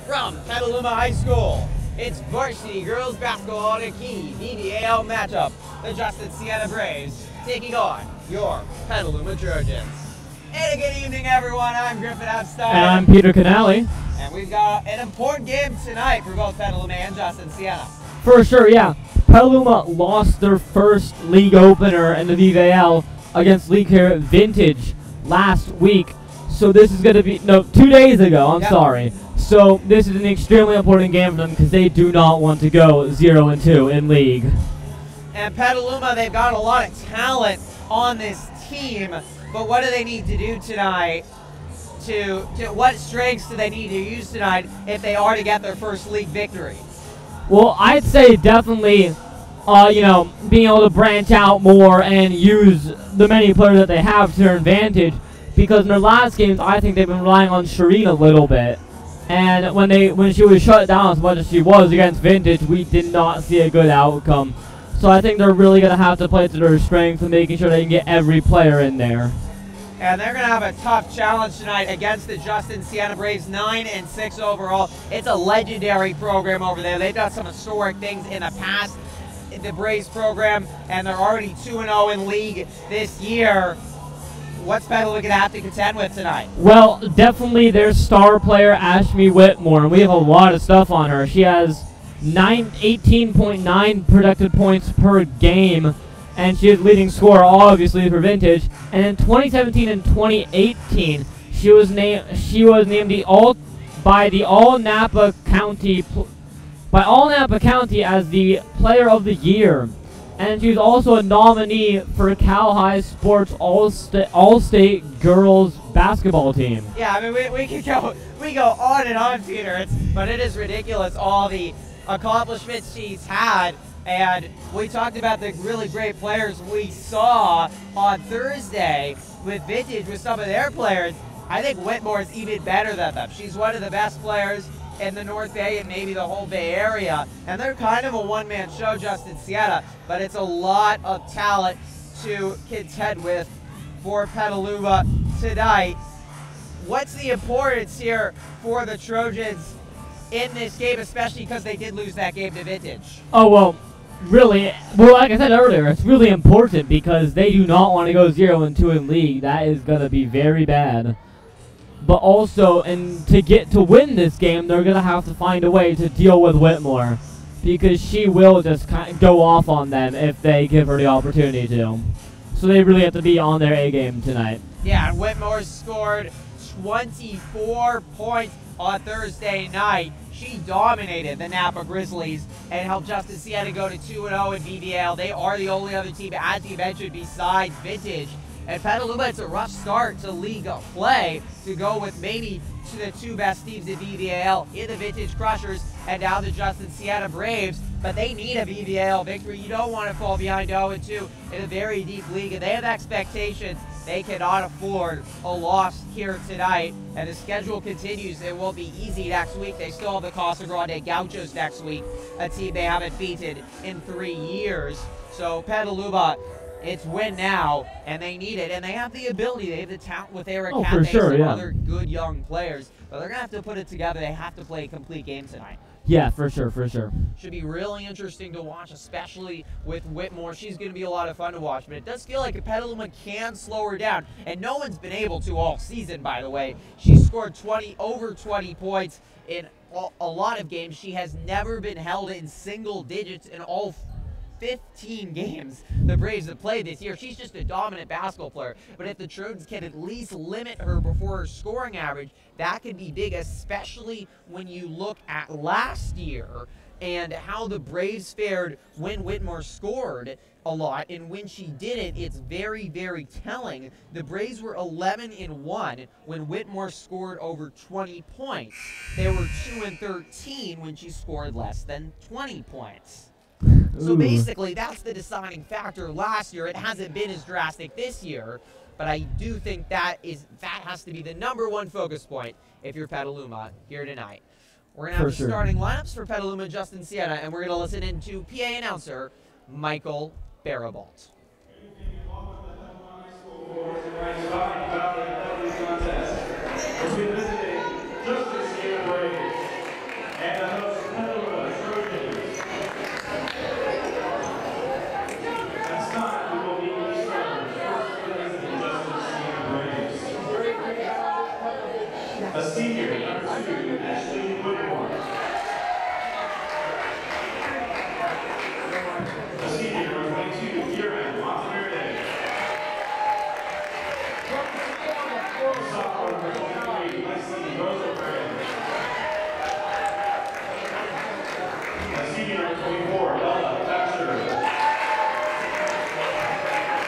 From Petaluma High School, it's varsity girls basketball on a key VVAL matchup. The Justin Siena Braves taking on your Petaluma Trojans. And a good evening, everyone. I'm Griffin Epstein. And I'm Peter Canale. And we've got an important game tonight for both Petaluma and Justin Siena. For sure, yeah. Petaluma lost their first league opener in the VVAL against league here Vintage last week. So this is going to be, 2 days ago, I'm sorry. So this is an extremely important game for them because they do not want to go 0-2 in league. And Petaluma, they've got a lot of talent on this team, but what do they need to do tonight? What strengths do they need to use tonight if they are to get their first league victory? Well, I'd say definitely, being able to branch out more and use the many players that they have to their advantage. Because in their last games, I think they've been relying on Shireen a little bit. And when she was shut down as much as she was against Vintage, we did not see a good outcome. So I think they're really going to have to play to their strengths and making sure they can get every player in there. And they're going to have a tough challenge tonight against the Justin Siena Braves, 9-6 overall. It's a legendary program over there. They've done some historic things in the past, in the Braves program, and they're already 2-0 in league this year. What's Petaluma going to have to contend with tonight? Well, definitely their star player, Ashlee Whittemore, and we have a lot of stuff on her. She has 18.9 projected points per game, and she is leading scorer, obviously, for Vintage. And in 2017 and 2018, she was named by All Napa County as the Player of the Year. And she's also a nominee for Cal High Sports All-State Girls Basketball Team. Yeah, I mean, we go on and on, Peter. But it is ridiculous, all the accomplishments she's had. And we talked about the really great players we saw on Thursday with Vintage, with some of their players. I think Whitmore is even better than them. She's one of the best players in the North Bay and maybe the whole Bay Area. And they're kind of a one-man show, Justin Siena, but it's a lot of talent to contend with for Petaluma tonight. What's the importance here for the Trojans in this game, especially because they did lose that game to Vintage? Oh, well, really, like I said earlier, it's really important because they do not want to go 0-2 in league. That is going to be very bad. But also, to win this game, they're going to have to find a way to deal with Whitmore, because she will just kind of go off on them if they give her the opportunity to. So they really have to be on their A game tonight. Yeah, and Whitmore scored 24 points on Thursday night. She dominated the Napa Grizzlies and helped Justin Siena go to 2-0 in VVAL. They are the only other team at the event besides Vintage. And Petaluma, it's a rough start to league play to go with maybe the two best teams in VVAL in the Vintage Crushers and now the Justin Siena Braves. But they need a VVAL victory. You don't want to fall behind 0-2 in a very deep league. And they have expectations. They cannot afford a loss here tonight. And the schedule continues. It won't be easy next week. They still have the Casa Grande Gauchos next week, a team they haven't beaten in 3 years. So Petaluma, it's win now, and they need it, and they have the ability. They have the talent with Eric Cafe and other good young players, but they're going to have to put it together. They have to play a complete game tonight. Yeah, for sure, for sure. Should be really interesting to watch, especially with Whitmore. She's going to be a lot of fun to watch, but it does feel like Petaluma can slow her down, and no one's been able to all season, by the way. She scored over 20 points in a lot of games. She has never been held in single digits in all 15 games the Braves have played this year. She's just a dominant basketball player. But if the Trojans can at least limit her before her scoring average, that could be big, especially when you look at last year and how the Braves fared when Whitmore scored a lot, and when she didn't, it's very, very telling. The Braves were 11-1 when Whitmore scored over 20 points. They were 2-13 when she scored less than 20 points. So basically, that's the deciding factor last year. It hasn't been as drastic this year, but I do think that has to be the #1 focus point if you're Petaluma here tonight. We're going to have the starting lineups for Petaluma and Justin Siena, and we're going to listen in to PA announcer Michael Barabalt. student Ashlee Whittemore. The senior, number 22, Kieran Monteverde. The sophomore, number 23, Leslie Rosenberg. The senior, number 24, Ella Thatcher.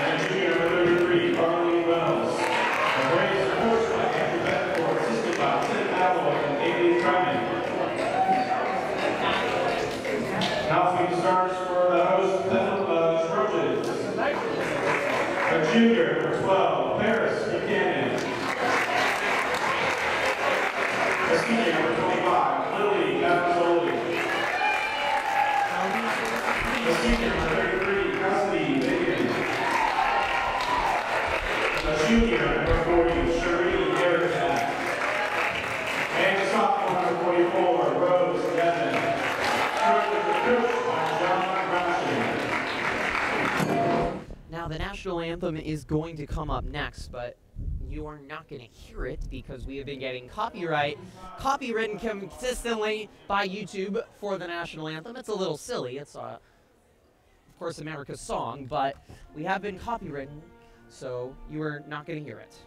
And junior, number 33, Carly Wells. The Braves are coached by Andrew Bedford, assisted by Tim Alloy and Amy Drummond. Now we starters for the host Trojans. A junior, number 12, Paris Buchanan. A senior, number 25, Lily Cavazzoli. A senior, number 33, Custody Bacon. A junior, number 40, Cherie Erickson. And a sophomore, number 44, Rose Devon. Now the national anthem is going to come up next, but you are not going to hear it because we have been getting copywritten consistently by YouTube for the national anthem. It's a little silly. It's, of course, America's song, but we have been copywritten, so you are not going to hear it.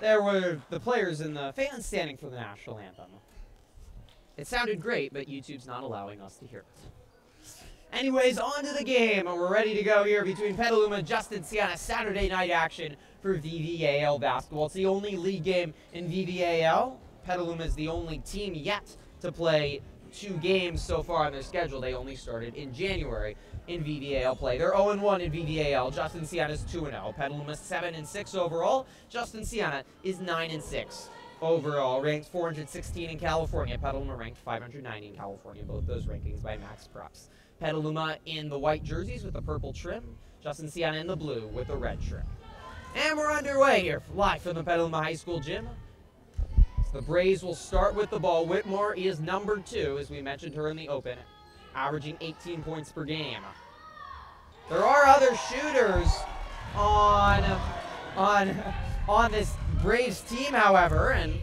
There were the players and the fans standing for the national anthem. It sounded great, but YouTube's not allowing us to hear it. Anyways, on to the game. We're ready to go here between Petaluma and Justin Siena. Saturday night action for VVAL basketball. It's the only league game in VVAL. Petaluma is the only team yet to play 2 games so far on their schedule. They only started in January in VVAL play. They're 0-1 in VVAL. Justin Siena is 2-0. Petaluma 7-6 overall. Justin Siena is 9-6 overall. Ranked 416 in California. Petaluma ranked 590 in California. Both those rankings by Max Preps. Petaluma in the white jerseys with the purple trim. Justin Siena in the blue with the red trim. And we're underway here, live from the Petaluma High School gym. The Braves will start with the ball. Whittemore is number 2, as we mentioned her in the open, averaging 18 points per game. There are other shooters on this Braves team, however, and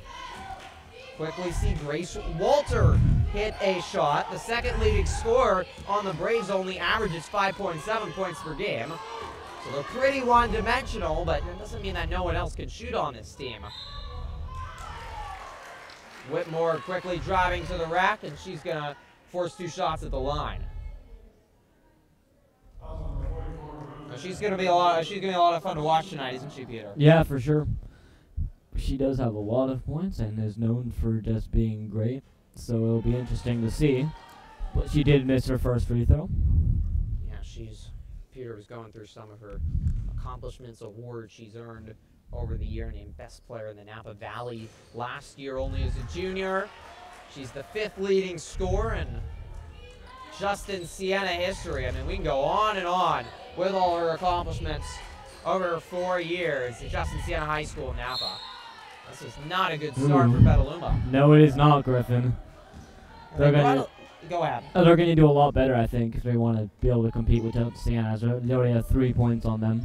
quickly see Grace Walter hit a shot. The second leading scorer on the Braves only averages 5.7 points per game. So they're pretty one-dimensional, but that doesn't mean that no one else can shoot on this team. Whittemore quickly driving to the rack, and she's going to force 2 shots at the line. She's going to be a lot of fun to watch tonight, isn't she, Peter? Yeah, for sure. She does have a lot of points and is known for just being great, so it'll be interesting to see. But she did miss her first free throw. Yeah, Peter was going through some of her accomplishments, awards she's earned over the year, named Best Player in the Napa Valley last year only as a junior. She's the 5th leading scorer in Justin Siena history. I mean, we can go on and on with all her accomplishments over 4 years at Justin Siena High School in Napa. This is not a good start for Petaluma. No, it is not, Griffin. Go ahead. They're going to do a lot better, I think, if they want to be able to compete with Siena. They already have 3 points on them.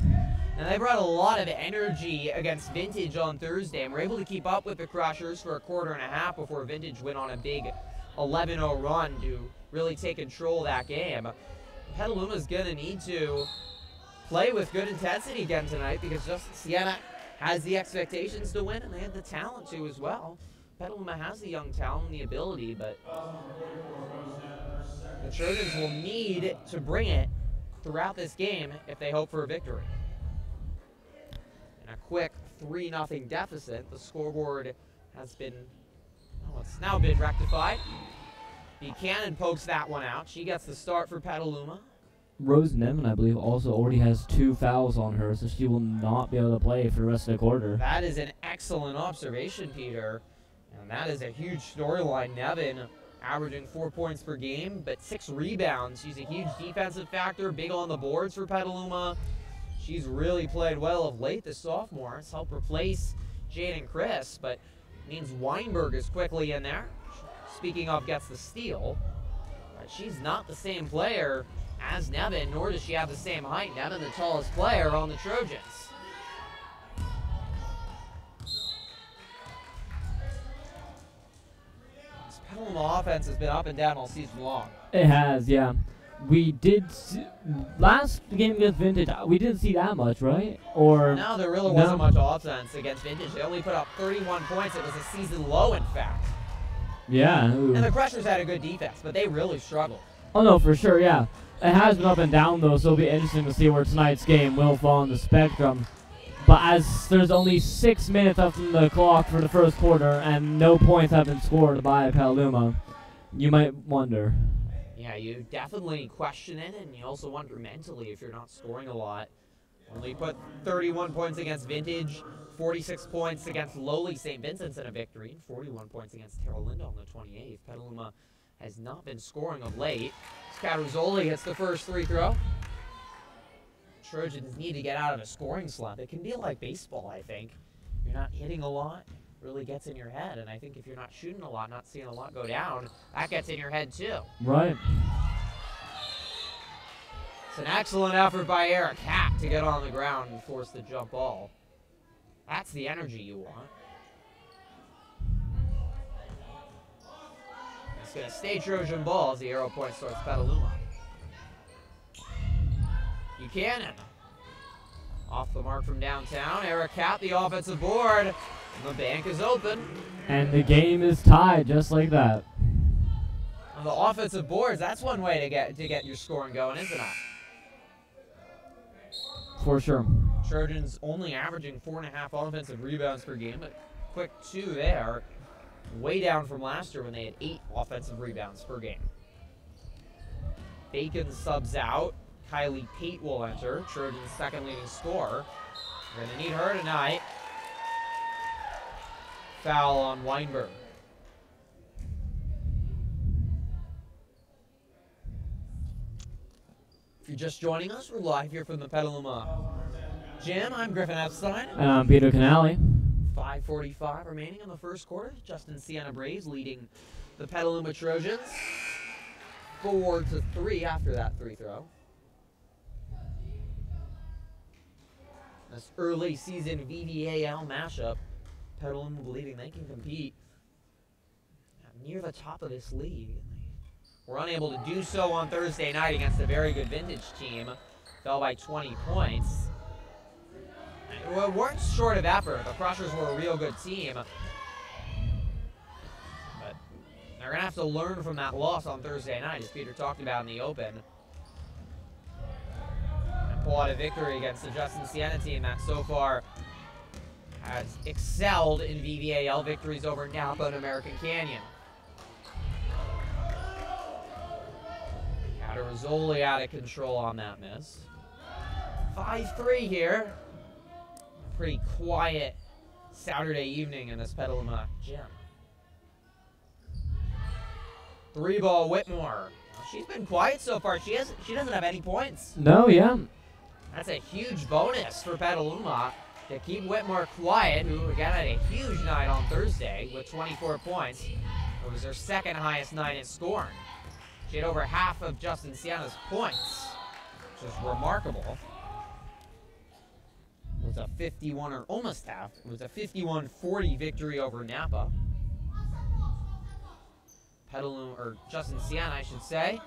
And they brought a lot of energy against Vintage on Thursday and were able to keep up with the Crushers for a quarter and a half before Vintage went on a big 11-0 run to really take control of that game. Petaluma's going to need to play with good intensity again tonight because Justin Siena has the expectations to win, and they have the talent to as well. Petaluma has the young talent and the ability, but the Trojans will need to bring it throughout this game if they hope for a victory. In a quick 3-0 deficit, the scoreboard has been, well, it's now been rectified. Buchanan pokes that one out. She gets the start for Petaluma. Rose Nevin, I believe, also already has 2 fouls on her, so she will not be able to play for the rest of the quarter. That is an excellent observation, Peter. And that is a huge storyline. Nevin averaging 4 points per game, but 6 rebounds. She's a huge defensive factor, big on the boards for Petaluma. She's really played well of late, this sophomore. It's helped replace Jaden Chris, but means Weinberg is quickly in there. Speaking of, gets the steal. But she's not the same player as Nevin, nor does she have the same height. Nevin, the tallest player on the Trojans. This Petaluma offense has been up and down all season long. It has, yeah. We did last game against Vintage. We didn't see that much, right? Or no, there really wasn't much offense against Vintage. They only put up 31 points. It was a season low, in fact. Yeah. And the Crushers had a good defense, but they really struggled. Oh no, for sure, yeah. It has been up and down though, so it'll be interesting to see where tonight's game will fall on the spectrum. But as there's only 6 minutes left on the clock for the first quarter and no points have been scored by Petaluma, you might wonder. Yeah, you definitely question it, and you also wonder mentally if you're not scoring a lot. Only put 31 points against Vintage, 46 points against lowly St. Vincent's in a victory, 41 points against Terralinda on the 28th. Petaluma has not been scoring of late. Scaruzzoli hits the first free throw. Trojans need to get out of a scoring slump. It can be like baseball, I think. You're not hitting a lot, really gets in your head. And I think if you're not shooting a lot, not seeing a lot go down, that gets in your head too. Right. It's an excellent effort by Eric Hack to get on the ground and force the jump ball. That's the energy you want. It's going to stay Trojan ball as the arrow points towards Petaluma. Buchanan. Off the mark from downtown. Eric Hack, the offensive board. And the bank is open. And the game is tied just like that. On the offensive boards, that's one way to get your scoring going, isn't it? For sure. Trojans only averaging 4.5 offensive rebounds per game, but quick 2 there. Way down from last year when they had 8 offensive rebounds per game. Bacon subs out. Kylie Pate will enter, Trojans' second leading scorer. We're going to need her tonight. Foul on Weinberg. If you're just joining us, we're live here from the Petaluma Gym. I'm Griffin Epstein. And I'm Peter Canale. 5:45 remaining in the first quarter. Justin Siena Braves leading the Petaluma Trojans 4-3 after that free throw. This early season VVAL mashup, Petaluma believing they can compete near the top of this league. Were unable to do so on Thursday night against a very good Vintage team. Fell by 20 points. It weren't short of effort. The Crushers were a real good team. But they're going to have to learn from that loss on Thursday night, as Peter talked about in the open. And pull out a victory against the Justin Siena team that so far has excelled in VVAL victories over Napa and American Canyon. Rizzoli out of control on that miss. 5-3 here. Pretty quiet Saturday evening in this Petaluma gym. 3-ball Whittemore. She's been quiet so far. She doesn't have any points. No, yeah. That's a huge bonus for Petaluma to keep Whittemore quiet, who again had a huge night on Thursday with 24 points. It was her second highest night in scoring. She had over half of Justin Siena's points, which is remarkable. It was a 51, or almost half. It was a 51-40 victory over Napa. Petaluma, or Justin Siena, I should say.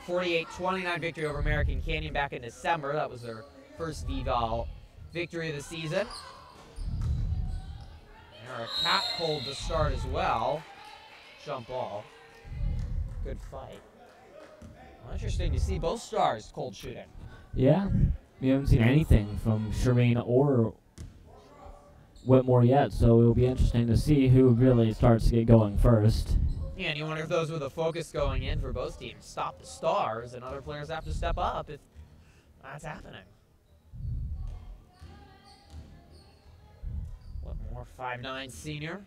48-29 victory over American Canyon back in December. That was their first VVAL victory of the season. They're a cat hold to start as well. Jump ball. Good fight. Well, interesting to see both stars cold shooting. Yeah, we haven't seen anything from Shireen or Whitmore yet, so it'll be interesting to see who really starts to get going first. Yeah, and you wonder if those were the focus going in for both teams. Stop the stars, and other players have to step up if that's happening. Whitmore, 5'9" senior.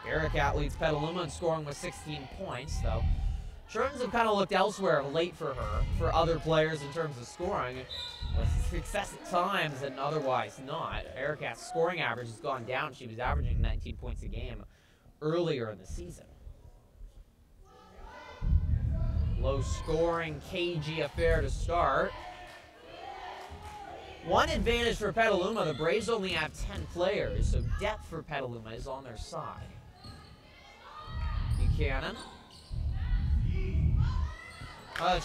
Bearcat leads Petaluma in scoring with 16 points, though. Trojans have kind of looked elsewhere late for her, for other players in terms of scoring, with success at times and otherwise not. Bearcat's scoring average has gone down. She was averaging 19 points a game earlier in the season. Low-scoring, cagey affair to start. One advantage for Petaluma, the Braves only have 10 players, so depth for Petaluma is on their side. Buchanan.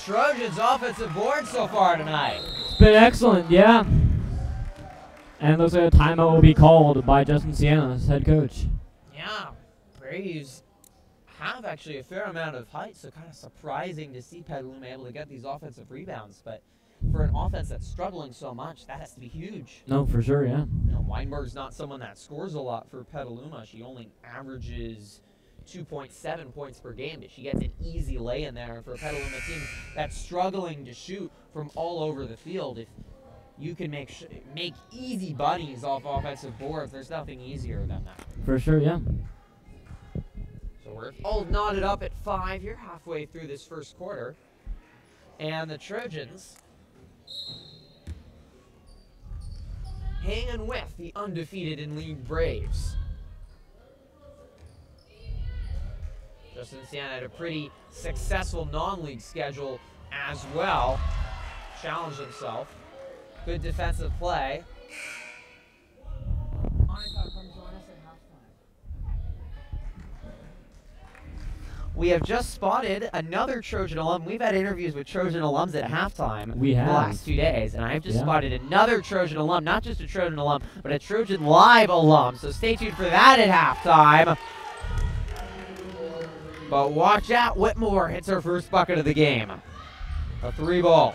Trojans offensive board so far tonight. It's been excellent, yeah. And looks like a timeout will be called by Justin Siena, as head coach. Yeah, Braves have actually a fair amount of height, so kind of surprising to see Petaluma able to get these offensive rebounds. But for an offense that's struggling so much, that has to be huge. No, for sure, yeah. You know, Weinberg's not someone that scores a lot for Petaluma. She only averages 2.7 points per game, but she gets an easy lay in there. And for a Petaluma team that's struggling to shoot from all over the field, if you can make easy bunnies off offensive boards, there's nothing easier than that. For sure, yeah. So we're all knotted up at 5 here, halfway through this first quarter. And the Trojans hanging with the undefeated in league Braves. Justin Siena had a pretty successful non-league schedule as well. Challenged himself. Good defensive play. We have just spotted another Trojan alum. We've had interviews with Trojan alums at halftime We have. the last 2 days, and I've just spotted another Trojan alum, not just a Trojan alum, but a Trojan Live alum. So stay tuned for that at halftime. But watch out, Whittemore hits her first bucket of the game. A 3-ball.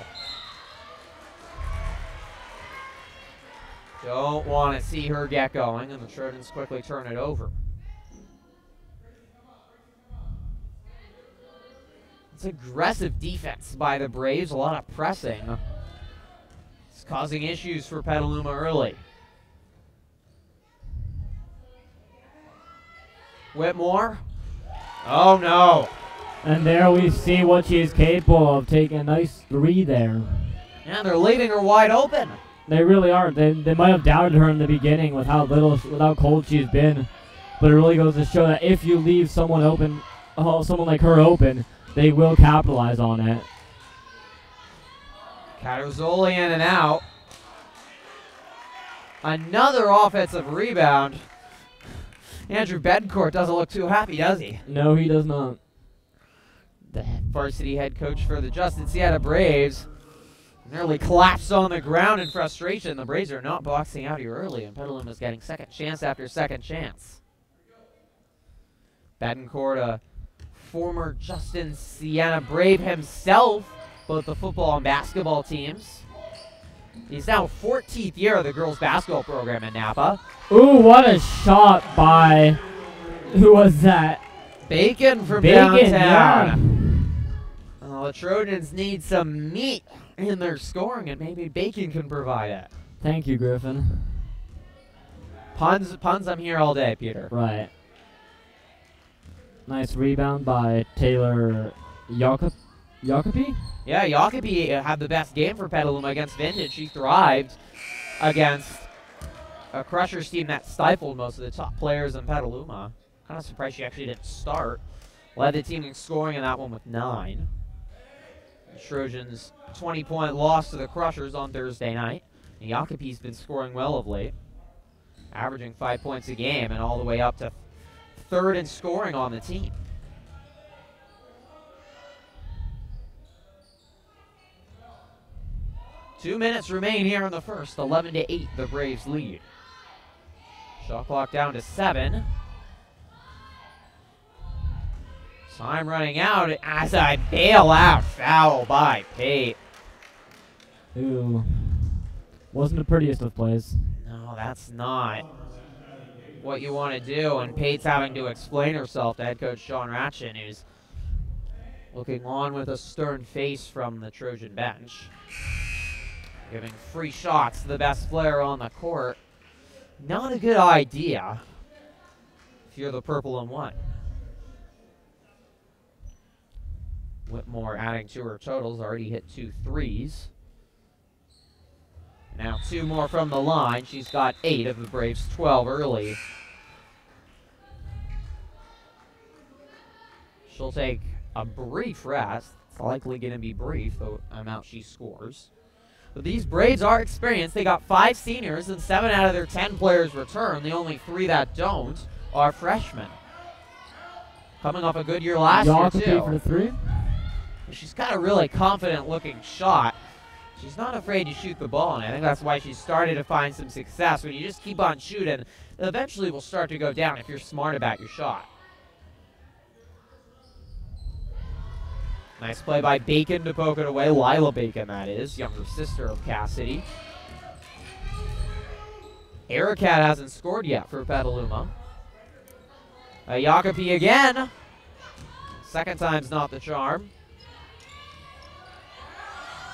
Don't want to see her get going, and the Trojans quickly turn it over. It's aggressive defense by the Braves, a lot of pressing. It's causing issues for Petaluma early. Whitmore. Oh no. And there we see what she is capable of, taking a nice 3 there. Yeah, they're leaving her wide open. They really are. They might have doubted her in the beginning with how cold she's been, but it really goes to show that if you leave someone open, someone like her open, they will capitalize on it. Catarzoli in and out. Another offensive rebound. Andrew Bedcourt doesn't look too happy, does he? No, he does not. The varsity head coach for the Justin Siena Braves nearly collapsed on the ground in frustration. The Braves are not boxing out here early, and Petaluma's getting second chance after second chance. Bedcourt, a former Justin Siena Brave himself, both the football and basketball teams. He's now 14th year of the girls basketball program in Napa. Ooh, what a shot by, who was that? Bacon from Bacon, downtown. Yeah. Well, the Trojans need some meat in their scoring, and maybe Bacon can provide it. Thank you, Griffin. Puns, I'm here all day, Peter. Right. Nice rebound by Taylor Jacobi? Yeah, Jacobi had the best game for Petaluma against Vintage. She thrived against a Crushers team that stifled most of the top players in Petaluma. Kind of surprised she actually didn't start. Led the team in scoring in that one with 9. The Trojans' 20-point loss to the Crushers on Thursday night. And Jacobi's been scoring well of late, averaging 5 points a game and all the way up to third in scoring on the team. Two minutes remain here in the first. 11-8, the Braves lead. Shot clock down to 7. Time running out as a bailout foul by Pate. Ooh. Wasn't the prettiest of plays. No, that's not what you want to do. And Pate's having to explain herself to head coach Sean Ratchin, who's looking on with a stern face from the Trojan bench. Giving free shots to the best player on the court. Not a good idea if you're the purple and white. Whitmore adding to her totals, already hit 2 threes. Now 2 more from the line. She's got 8 of the Braves' 12 early. She'll take a brief rest. It's likely going to be brief, the amount she scores. But these Braves are experienced. They got 5 seniors, and 7 out of their 10 players return. The only 3 that don't are freshmen. Coming off a good year last year, too. For the 3? She's got a really confident-looking shot. She's not afraid to shoot the ball, and I think that's why she's started to find some success. When you just keep on shooting, it eventually will start to go down if you're smart about your shot. Nice play by Bacon to poke it away. Lila Bacon, that is, younger sister of Cassidy. Ericat hasn't scored yet for Petaluma. Jacopi again. Second time's not the charm.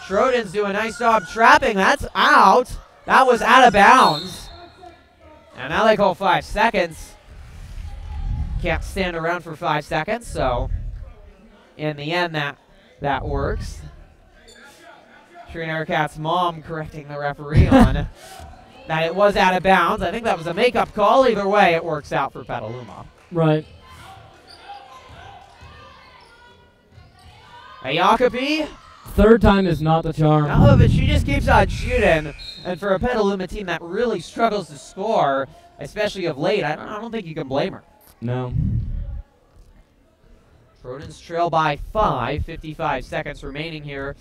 Trojans do a nice job trapping. That's out. That was out of bounds. And now they call 5 seconds. Can't stand around for 5 seconds, so in the end, that works. Trina Ericat's mom correcting the referee on that it was out of bounds. I think that was a makeup call. Either way, it works out for Petaluma. Right. Jacopi. Third time is not the charm. No, but she just keeps on shooting. And for a Petaluma team that really struggles to score, especially of late, I don't think you can blame her. No. Trojans trail by 5, 55 seconds remaining here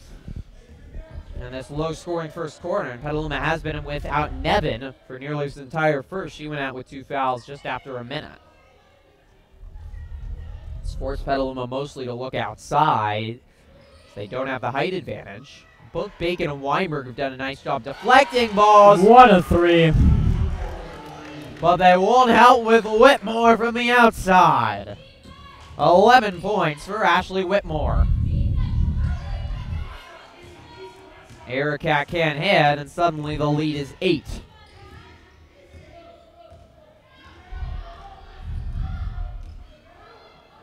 in this low-scoring first quarter. And Petaluma has been without Nevin for nearly his entire first. She went out with 2 fouls just after a minute. It's forced Petaluma mostly to look outside. They don't have the height advantage. Both Bacon and Weinberg have done a nice job deflecting balls. What a 3. But they won't help with Whitmore from the outside. 11 points for Ashlee Whittemore. Ericat can't hit, and suddenly the lead is 8.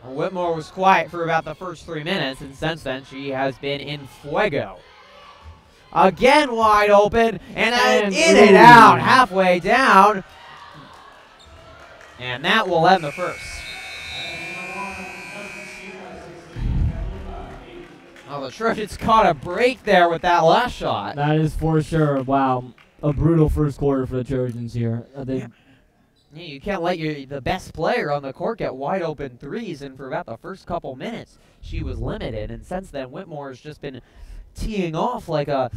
Whitmore was quiet for about the first 3 minutes, and since then she has been in fuego. Again wide open, and in and out, halfway down. And that will end the first. Oh, the Trojans caught a break there with that last shot. That is for sure. Wow. A brutal first quarter for the Trojans here. Yeah, you can't let the best player on the court get wide open threes, and for about the first couple minutes, she was limited. And since then, Whitmore has just been teeing off like a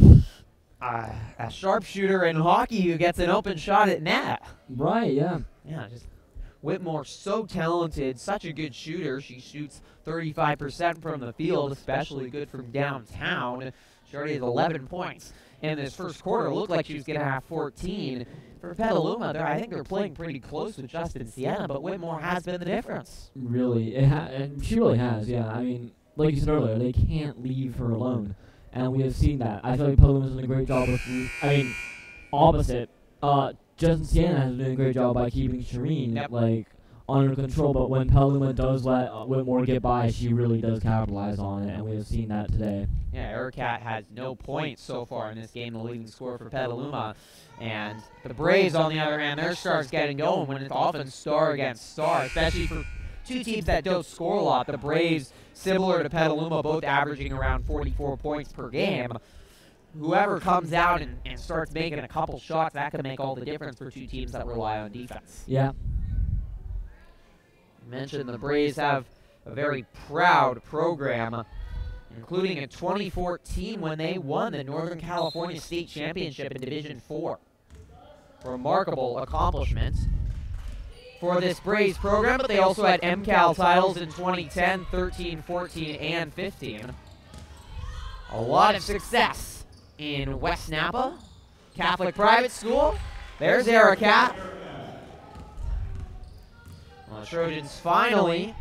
sharpshooter in hockey who gets an open shot at net. Right, yeah. Yeah, just Whitmore, so talented, such a good shooter. She shoots 35% from the field, especially good from downtown. She already has 11 points in this first quarter. It looked like she was going to have 14. For Petaluma, I think they're playing pretty close with Justin Siena, but Whitmore has been the difference. Really, and she really has, yeah. I mean, like you said earlier, they can't leave her alone, and we have seen that. I feel like Petaluma's done a great job with, opposite. Justin Siena has done a great job by keeping Shireen, under control, but when Petaluma does let Whitmore get by, she really does capitalize on it, and we have seen that today. Yeah, Ericat has no points so far in this game, the leading scorer for Petaluma. And the Braves, on the other hand, their star's getting going when it's often star against star, especially for 2 teams that don't score a lot. The Braves, similar to Petaluma, both averaging around 44 points per game. Whoever comes out and starts making a couple shots, that can make all the difference for 2 teams that rely on defense. Yeah. I mentioned the Braves have a very proud program, including in 2014 when they won the Northern California State Championship in Division IV. Remarkable accomplishment for this Braves program, but they also had MCAL titles in 2010, 13, 14, and 15. A lot of success in West Napa Catholic Private School. There's Ericat. Well, the Trojans finally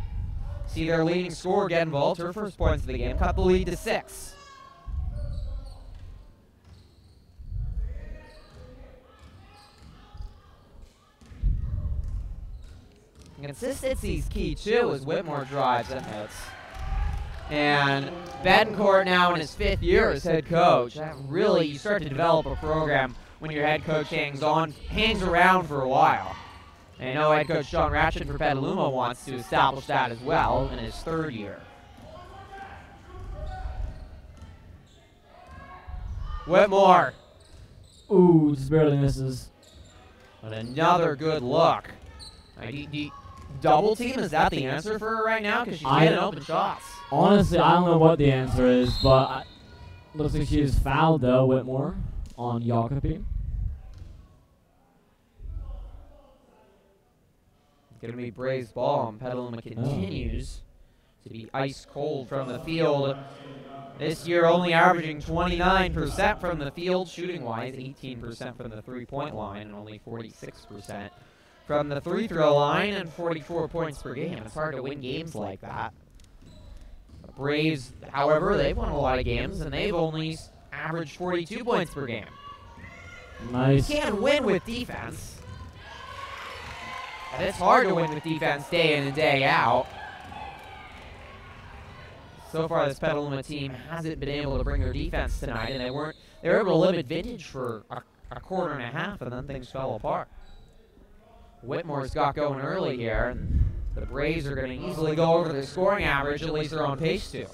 see their leading scorer get involved. Her first points of the game cut the lead to 6. Consistency is key too as Whittemore drives and hits. And Betancourt now in his 5th year as head coach. That really, you start to develop a program when your head coach hangs around for a while. And I know head coach John Ratchet for Petaluma wants to establish that as well in his 3rd year. Whittemore. Ooh, just barely misses. But another good look. Double team, is that the answer for her right now? Because she's getting open shots. Honestly, I don't know what the answer is, but looks like she is fouled, though, Whittemore, on Jacopi. It's going to be Braves ball, and Petaluma continues to be ice cold from the field. This year only averaging 29% from the field, shooting-wise, 18% from the three-point line, and only 46% from the free-throw line, and 44 points per game. It's hard to win games like that. The Braves, however, they've won a lot of games, and they've only averaged 42 points per game. Nice. You can't win with defense. And it's hard to win with defense day in and day out. So far, this Petaluma team hasn't been able to bring their defense tonight, and they were able to limit Vintage for a quarter and a half, and then things fell apart. Whitmore's got going early here, and the Braves are going to easily go over their scoring average, at least they're on pace to.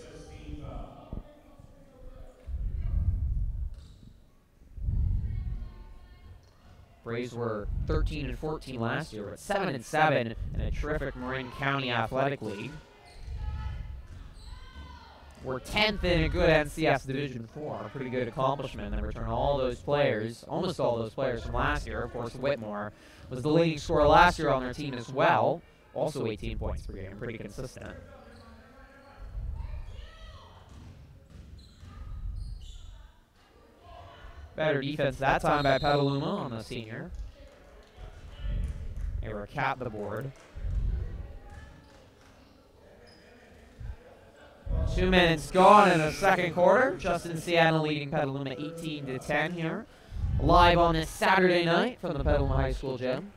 Braves were 13 and 14 last year, but 7 and 7 in a terrific Marin County Athletic League. We're 10th in a good NCS Division IV, a pretty good accomplishment. They return all those players, almost all those players from last year. Of course, Whittemore was the leading scorer last year on their team as well. Also 18 points per game, pretty consistent. Better defense that time by Petaluma on the senior. They were capped the board. 2 minutes gone in the second quarter. Justin Siena leading Petaluma 18-10 here. Live on this Saturday night from the Petaluma High School gym.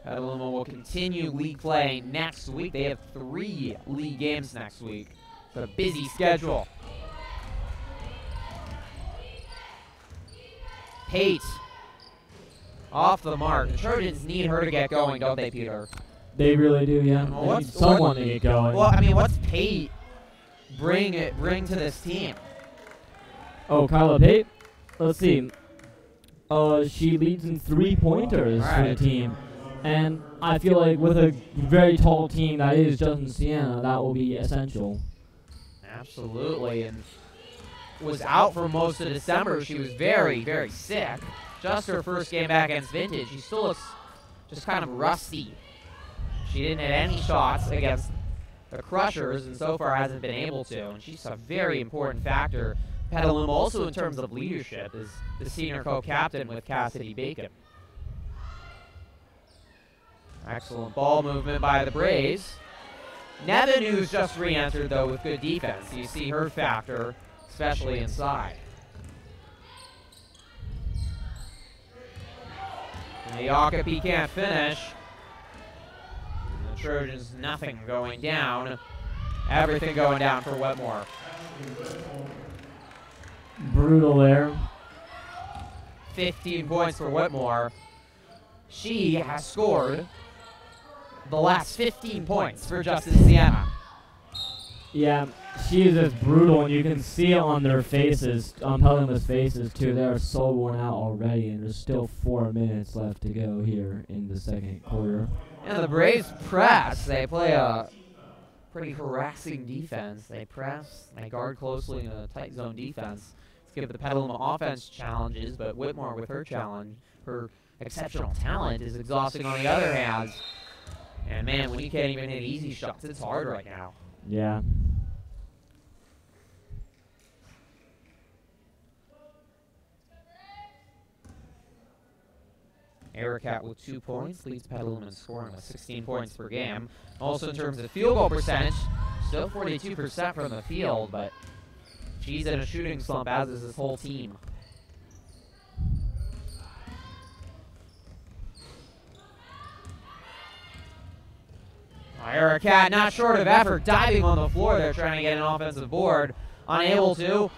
Petaluma will continue league play next week. They have 3 league games next week. It's a busy schedule. Pate off the mark. The Trojans need her to get going, don't they, Peter? They really do, yeah. Well, they need someone to get going. Well, I mean, what's Pate bring to this team? Oh, Kyla Pate? Let's see. She leads in 3-pointers for the team. And I feel like with a very tall team that is Justin Siena, that will be essential. Absolutely. And was out for most of December. She was very, very sick. Just her first game back against Vintage. She still looks just kind of rusty. She didn't hit any shots against the Crushers, and so far hasn't been able to. And she's a very important factor. Petaluma also in terms of leadership is the senior co-captain with Cassidy Bacon. Excellent ball movement by the Braves. Nevin, who's just re-entered, though, with good defense. You see her factor, especially inside. And the Jacopi can't finish. And the Trojans, nothing going down. Everything going down for Whittemore. Brutal there. 15 points for Whittemore. She has scored the last 15 points for Justin Siena. Yeah, she is just brutal, and you can see it on their faces, on Petaluma's faces too. They are so worn out already, and there's still 4 minutes left to go here in the second quarter. And the Braves press. They play a pretty harassing defense. They press, they guard closely in a tight zone defense. Let's give the Petaluma offense challenges, but Whittemore with her challenge, her exceptional talent is exhausting on the other hand. And man, when you can't even hit easy shots, it's hard right now. Yeah. Ericat with 2 points leads Petaluma in scoring with 16 points per game. Also in terms of field goal percentage, still 42% from the field, but she's in a shooting slump, as is this whole team. Ericat not short of effort, diving on the floor there, trying to get an offensive board. Unable to.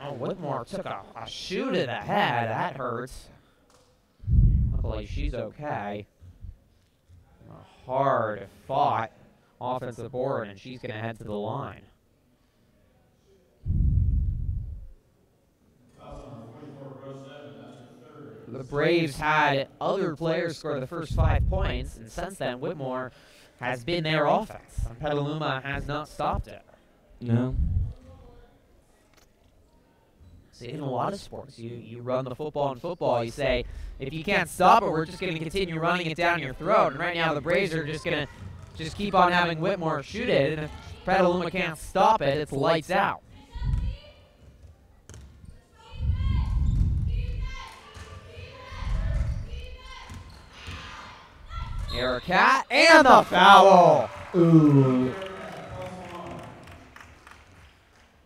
Oh, Whittemore took a shoe to the head. That hurts. Luckily, she's okay. A hard-fought offensive board, and she's going to head to the line. The Braves had other players score the first 5 points, and since then, Whittemore has been their offense, and Petaluma has not stopped it. No. See, in a lot of sports, you run the football in football. You say, if you can't stop it, we're just going to continue running it down your throat. And right now, the Braves are just going to keep on having Whittemore shoot it. And if Petaluma can't stop it, it's lights out. Ericat and the foul. Ooh.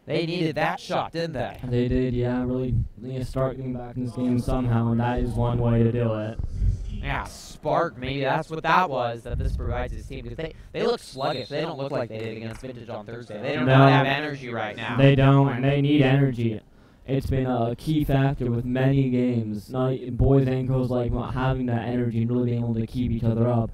They needed that shot, didn't they? They did, yeah. Really need to start getting back in this game somehow, and that is one way to do it. Yeah, spark, maybe that's what that was that this provides this team. Because they look sluggish. They don't look like they did against Vintage on Thursday. They don't have energy right now. They don't, and they need energy. It's been a key factor with many games. Boys and girls like having that energy and really being able to keep each other up.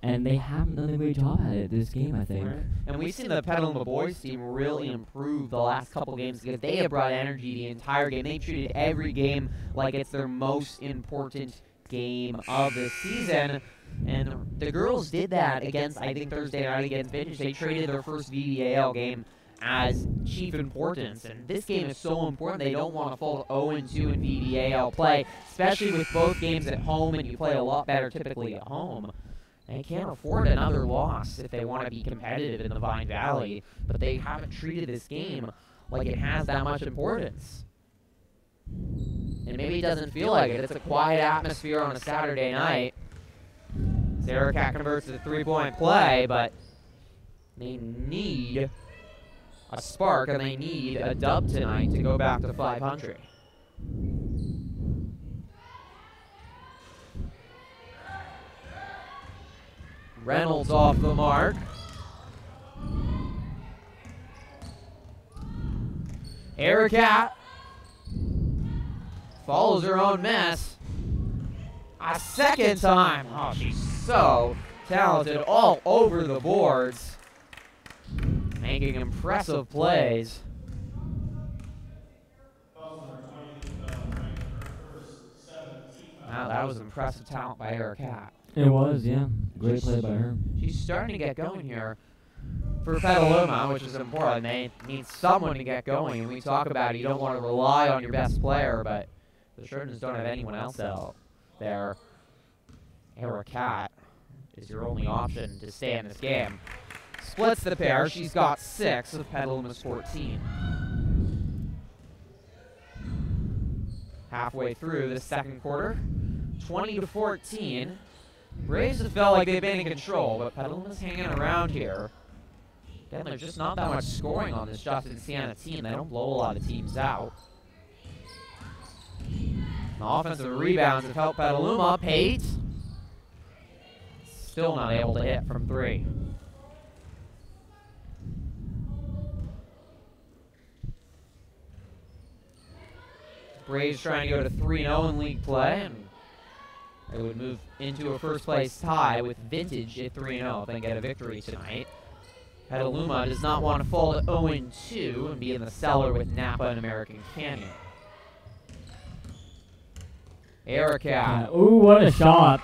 And they haven't done a great job at it this game, I think. And we've seen the Petaluma boys team really improve the last couple games because they have brought energy the entire game. They treated every game like it's their most important game of the season. And the girls did that against, I think, Thursday night against Vintage. They traded their first VVAL game as chief importance. And this game is so important, they don't want to fall 0-2 in VVAL play, especially with both games at home, and you play a lot better typically at home. They can't afford another loss if they want to be competitive in the Vine Valley, but they haven't treated this game like it has that much importance. And maybe it doesn't feel like it. It's a quiet atmosphere on a Saturday night. Ericat converts to a 3-point play, but they need a spark, and they need a dub tonight to go back to 500. Reynolds off the mark. Ericat follows her own miss. A second time. Oh, she's so talented all over the boards. Making impressive plays. Wow, that was impressive talent by Ericat. It was, yeah. Great play by her. She's starting to get going here for Petaluma, which is important. They need someone to get going. And we talk about it, you don't want to rely on your best player, but the Trojans don't have anyone else out there. Ericat is your only option to stay in this game. Splits the pair. She's got 6 of Petaluma's 14. Halfway through the second quarter, 20-14. Braves have felt like they've been in control, but Petaluma's hanging around here. Again, there's just not that much scoring on this Justin Siena team. They don't blow a lot of teams out. The offensive rebounds have helped Petaluma. Pate still not able to hit from 3. Braves trying to go to 3-0 in league play, and they would move into a first-place tie with Vintage at 3-0 if they get a victory tonight. Petaluma does not want to fall to 0-2 and be in the cellar with Napa and American Canyon. Erica. Ooh, what a shot.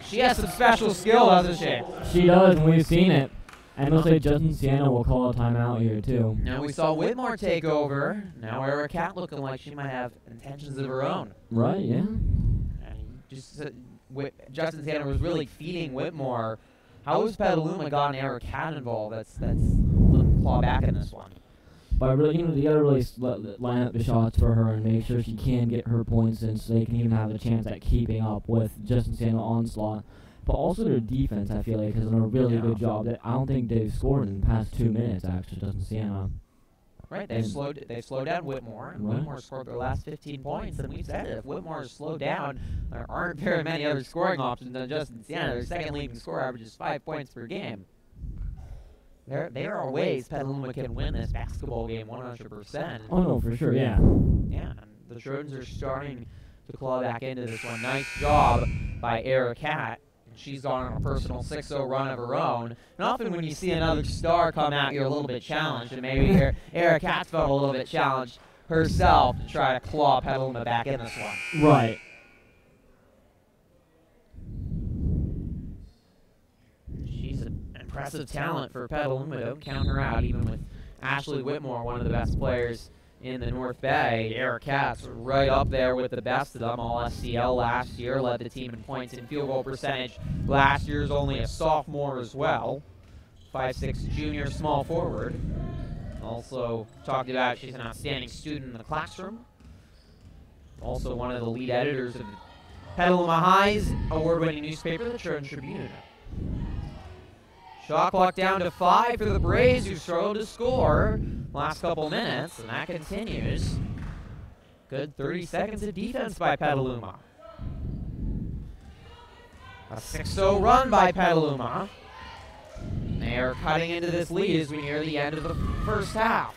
She has some special skill, doesn't she? She does, and we've seen it. And looks like Justin Siena will call a timeout here, too. Now we saw Whittemore take over. Now Erica looking like she might have intentions of her own. Right, yeah. And just Justin Siena was really feeding Whittemore. How has Petaluma gotten Erica involved? That's a little claw back in this one. But really, you gotta really line up the shots for her and make sure she can get her points in, so they can even have a chance at keeping up with Justin Siena onslaught. But also their defense, I feel like, has done a really good job. That I don't think they've scored in the past 2 minutes. Actually, Justin Siena. Right, they've slowed down Whittemore, and Whittemore scored their last 15 points. And we said it, if Whittemore is slowed down, there aren't very many other scoring options than Justin Siena. Their second leading scorer averages 5 points per game. There are ways Petaluma can win this basketball game 100%. Oh no, for sure, yeah. Yeah, and the Trojans are starting to claw back into this one. Nice job by Erica. She's gone on a personal 6-0 run of her own. And often when you see another star come out, you're a little bit challenged. And maybe Erica felt a little bit challenged herself to try to claw Petaluma back in this one. Right. She's an impressive talent for Petaluma. Don't count her out, even with Ashlee Whittemore, one of the best players in the North Bay. Erica's right up there with the best of them. All SCL last year, led the team in points and field goal percentage. Last year's only a sophomore as well. 5'6" junior small forward. Also talked about she's an outstanding student in the classroom. Also one of the lead editors of Petaluma High's award-winning newspaper, the Trojan Tribune. Shot clock down to 5 for the Braves, who struggled to score last couple minutes, and that continues. Good 30 seconds of defense by Petaluma. A 6-0 run by Petaluma. They are cutting into this lead as we near the end of the first half.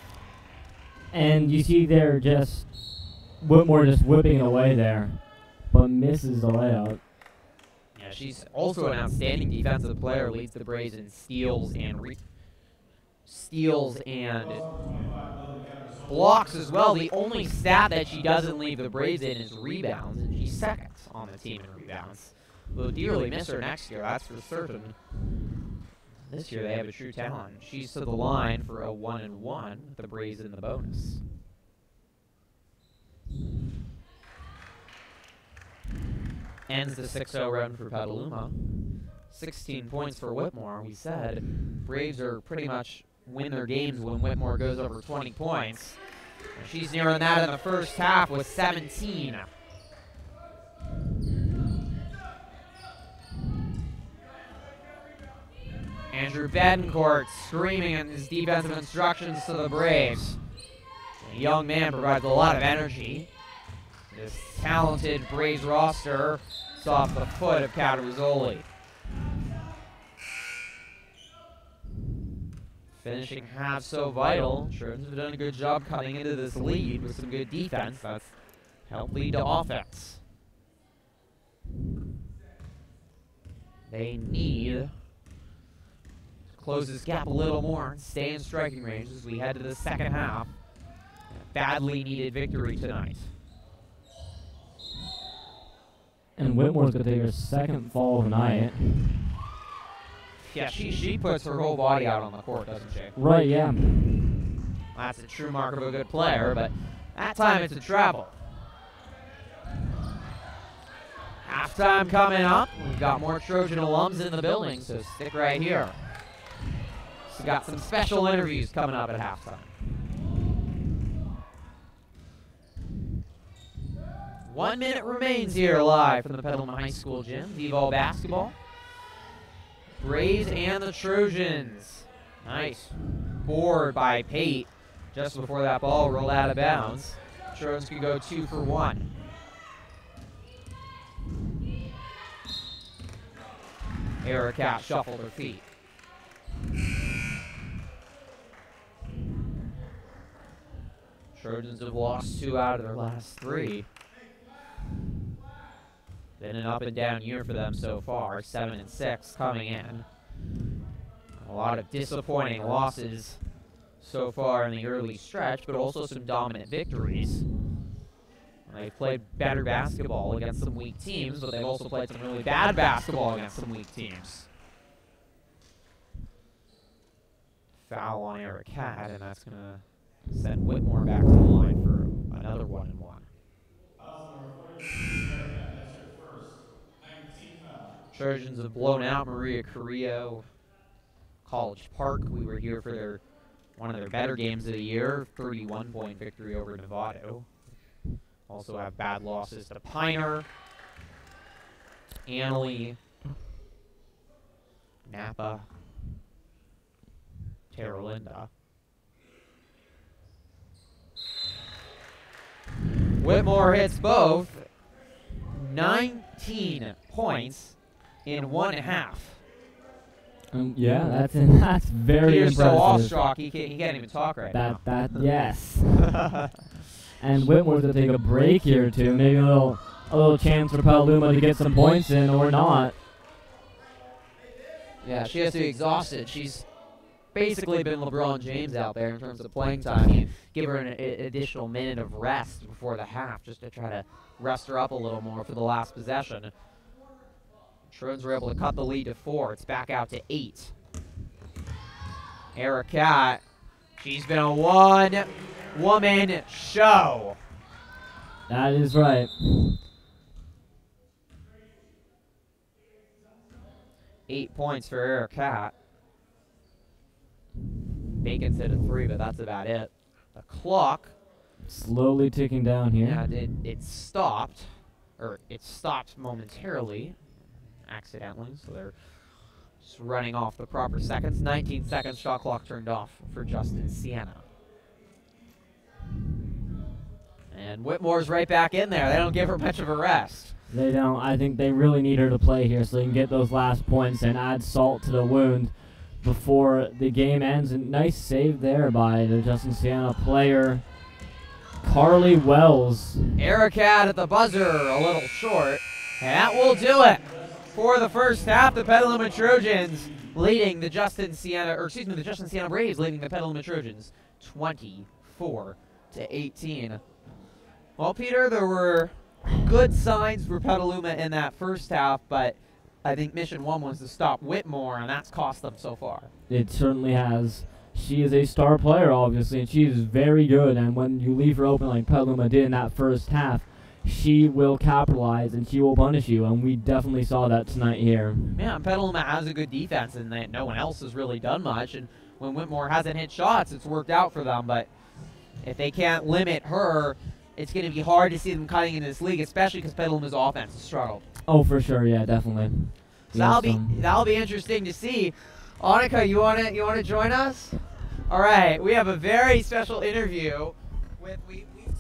And you see they're just Whittemore just whipping away there, but misses the layup. Yeah, she's also an outstanding defensive player. Leads the Braves in steals and blocks as well. The only stat that she doesn't leave the Braves in is rebounds, and she's second on the team in rebounds. We'll dearly miss her next year, that's for certain. This year they have a true talent. She's to the line for a 1-1 with the Braves in the bonus. Ends the 6-0 run for Petaluma. 16 points for Whittemore. We said Braves are pretty much win their games when Whittemore goes over 20 points. And she's nearing that in the first half with 17. Andrew Bedencourt screaming in his defensive instructions to the Braves. The young man provides a lot of energy. This talented Braves roster is off the foot of Cataruzzoli. Finishing half so vital. Trojans have done a good job cutting into this lead with some good defense. That's helped lead to offense. They need to close this gap a little more and stay in striking range as we head to the second half. A badly needed victory tonight. And Whitmore's going to take her second fall of the night. Yeah, she puts her whole body out on the court, doesn't she? Right, yeah. That's a true mark of a good player, but that time it's a travel. Halftime coming up. We've got more Trojan alums in the building, so stick right here. We've got some special interviews coming up at halftime. 1 minute remains here live from the Petaluma High School gym. VVAL basketball. Braves and the Trojans. Nice board by Pate just before that ball rolled out of bounds. Trojans could go 2 for 1. Erica shuffled her feet. Trojans have lost 2 out of their last 3. Been an up and down year for them so far, 7-6 coming in. A lot of disappointing losses so far in the early stretch, but also some dominant victories. They've played better basketball against some weak teams, but they've also played some really bad basketball against some weak teams. Foul on Eric Cat, and that's going to send Whitmore back to the line for another 1-and-1. Trojans have blown out Maria Carrillo College Park. We were here for one of their better games of the year, 31-point victory over Novato. Also have bad losses to Piner, Annalee, Napa, Terralinda. Whitmore hits both. 19 points in 1.5. Yeah, that's very Peter's impressive. so awestruck, he can't even talk right now. Yes. And Whitmore's gonna take a break here too. Maybe a little chance for Petaluma to get some points in, or not. Yeah, she has to be exhausted. She's basically been LeBron James out there in terms of playing time. You give her an additional minute of rest before the half just to try to rest her up a little more for the last possession. Trojans were able to cut the lead to 4. It's back out to 8. Eric Cat, she's been a one-woman show. That is right. 8 points for Eric Cat. Bacon's hit a 3, but that's about it. The clock Slowly ticking down here. Yeah, it stopped, or it stopped momentarily, accidentally, so they're just running off the proper seconds. 19 seconds, shot clock turned off for Justin Siena. And Whitmore's right back in there. They don't give her much of a rest. They don't. I think they really need her to play here so they can get those last points and add salt to the wound before the game ends. And nice save there by the Justin Siena player, Carly Wells. Eric Cat at the buzzer, a little short. And that will do it for the first half. The Petaluma Trojans leading the Justin Siena Braves leading the Petaluma Trojans 24-18. Well, Peter, there were good signs for Petaluma in that first half, but I think mission one was to stop Whitmore, and that's cost them so far. It certainly has. She is a star player, obviously, and she is very good. And when you leave her open like Petaluma did in that first half, she will capitalize and she will punish you, and we definitely saw that tonight here. Yeah, and Petaluma has a good defense, and no one else has really done much. And when Whitmore hasn't hit shots, it's worked out for them. But if they can't limit her, it's going to be hard to see them cutting into this league, especially because Petaluma's offense has struggled. Oh, for sure, yeah, definitely. So that'll be interesting to see. Annika, you wanna join us? All right, we have a very special interview. We've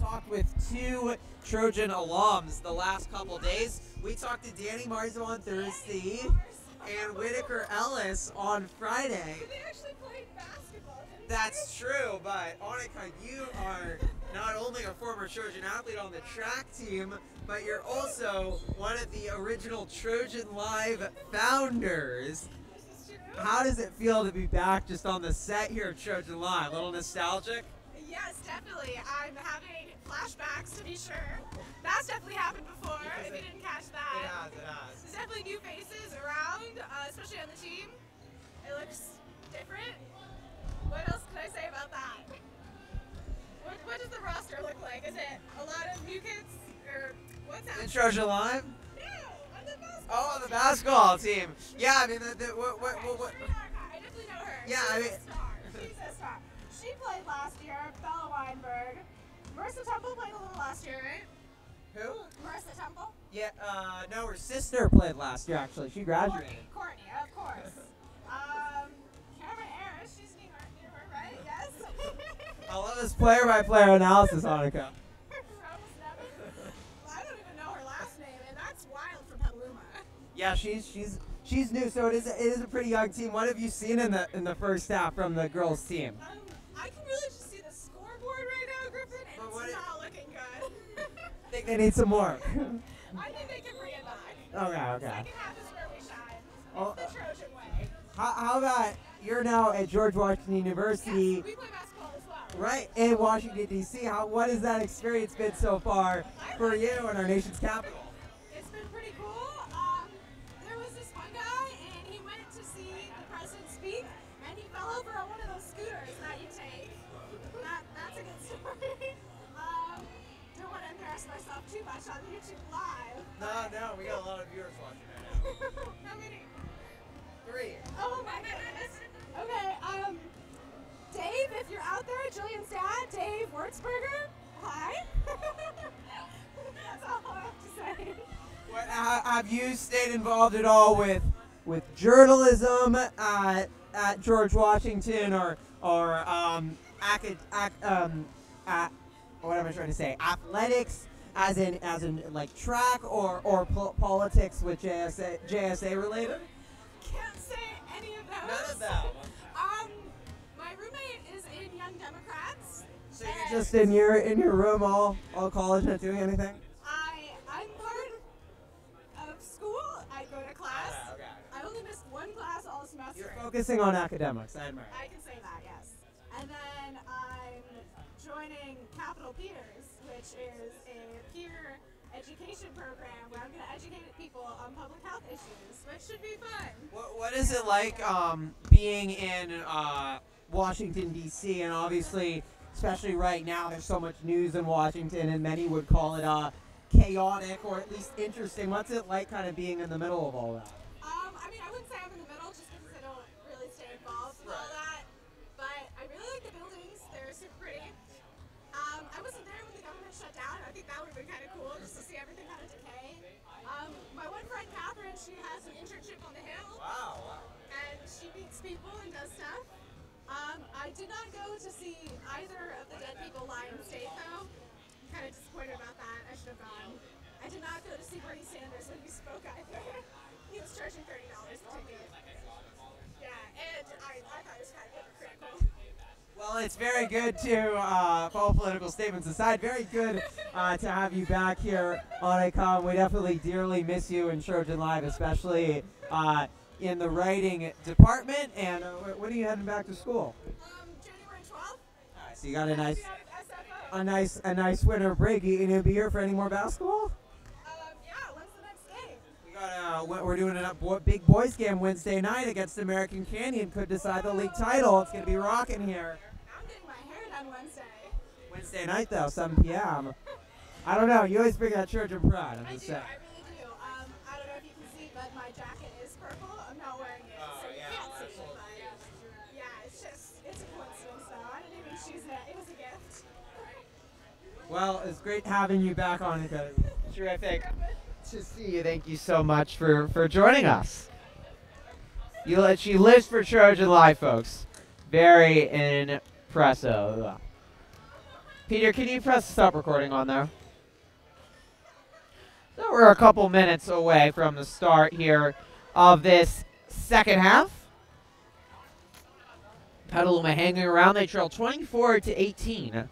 talked with 2 Trojan alums the last couple days. We talked to Danny Marzo on Thursday and Whitaker Ellis on Friday. They actually played basketball. That's true, but Annika, you are not only a former Trojan athlete on the track team, but you're also one of the original Trojan Live founders. This is true. How does it feel to be back just on the set here at Trojan Live? A little nostalgic? Yes, definitely. I'm having flashbacks, to be sure. That's definitely happened before, if you didn't catch that. It has. There's definitely new faces around, especially on the team. It looks different. What else can I say about that? What does the roster look like? Is it a lot of new kids, or what's In happening? Trojan Live? No, on the basketball Oh, on the basketball team. Yeah, I mean, what? I definitely know her. Yeah, She's I mean- a star. She's a star. She played last year, Bella Weinberg. Marissa Temple played a little last year, right? Who? Marissa Temple? Yeah, no, her sister played last year, actually. She graduated. Courtney, of course. Cameron Harris, she's newer, right? Yes. I love this player-by-player analysis, Annika. Rose Nevin. I don't even know her last name, and that's wild for Petaluma. Yeah, she's new, so it is a pretty young team. What have you seen in the first half from the girls' team? I can really just see the scoreboard right now, Griffin, and But what it's not looking good. Think they need some more. I think they can bring it back. Okay. Second half is where we shine. Oh, It's the Trojan way. How about you're now at George Washington University. Yes, we play basketball as well. Right, in Washington, D.C. What has that experience been so far for you in our nation's capital? It's been pretty cool. There was this one guy, and he went to see the president speak, and he fell over on one of those scooters that you take. That's a good story. Don't want to embarrass myself too much on YouTube Live. No, we got a lot of viewers watching right now. How many? 3. Oh my goodness. Okay, Dave, if you're out there, Julian's dad, Dave Wurtzberger, hi. That's all I have to say. Have you stayed involved at all with journalism at George Washington or what am I trying to say? Athletics, as in like track or politics with JSA related? Can't say any of those. None of them. My roommate is in Young Democrats. So you're just in your room all college, not doing anything? I'm part of school. I go to class. Okay. I only missed one class all semester. You're focusing on academics, I admire. I can say that, yes. And then I'm joining Capital Peers, which is a peer education program where I'm going to educate people on public health issues, which should be fun. What is it like being in Washington, D.C., and obviously, especially right now, there's so much news in Washington, and many would call it chaotic or at least interesting. What's it like kind of being in the middle of all that? I mean, I wouldn't say I'm in the middle just because I don't really stay involved with all that, but I really like the buildings. They're super pretty. I wasn't there when the government shut down. I think that would have been kind of cool just to see everything kind of decay. My one friend, Catherine, she has an internship on the Hill. Wow. And she meets people and does stuff. I did not go to see either of the dead people lie in state, though. I'm kind of disappointed about that. I should have gone. I did not go to see Bernie Sanders when he spoke either. He was charging $30 a ticket. Yeah, and I thought it was kind of hypocritical. Well, it's very good to, all political statements aside, very good to have you back here on ICOM. We definitely dearly miss you in Trojan Live, especially in the writing department. And when are you heading back to school? January 12th. So you got a nice winter break. You gonna be here for any more basketball? Yeah, when's the next game? We got we're doing a big boys game Wednesday night against American Canyon. Could decide the league title. It's gonna be rocking here. I'm getting my hair done Wednesday. Wednesday night though, 7 p.m. I don't know. You always bring that Trojan pride. I'm just saying. I really do. I don't know if you can see, but my jacket is purple. I'm not wearing it, so you can't see. But yeah, it's a coincidence though. I didn't even choose it. It was a gift. Well, it's great having you back on it. Terrific to see you. Thank you so much for joining us. She lives for Trojan Live, folks. Very impressive. Peter, can you press stop recording on there? So we're a couple minutes away from the start here of this second half. Petaluma hanging around. They trail 24-18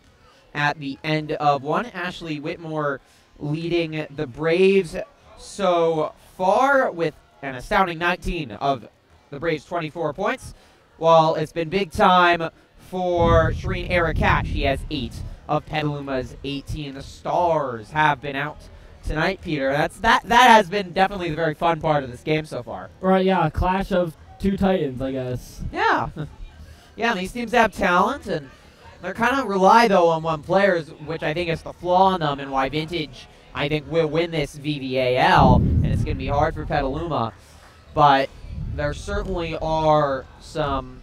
at the end of one. Ashlee Whittemore leading the Braves so far with an astounding 19 of the Braves' 24 points, while it's been big time for Shireen Arakat. She has 8 of Petaluma's 18. The Stars have been out tonight, Peter. That has been definitely the very fun part of this game so far. Right, yeah, a clash of two titans, I guess. Yeah. Yeah, these teams have talent, and they're kind of rely, though, on one player, which I think is the flaw in them, and why Vintage, I think, will win this VVAL, and it's going to be hard for Petaluma. But there certainly are some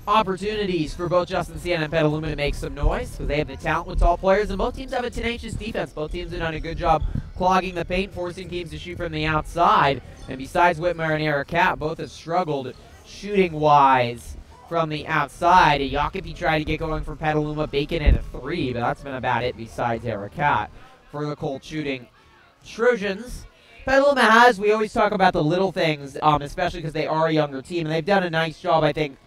opportunities for both Justin Siena and Petaluma to make some noise, because they have the talent with tall players, and both teams have a tenacious defense. Both teams have done a good job clogging the paint, forcing teams to shoot from the outside. And besides Whitmer and Arakat, both have struggled shooting-wise from the outside. Jacopi tried to get going for Petaluma, Bacon at a 3, but that's been about it besides Arakat for the cold shooting Trojans. Petaluma has, we always talk about the little things, especially because they are a younger team, and they've done a nice job, I think,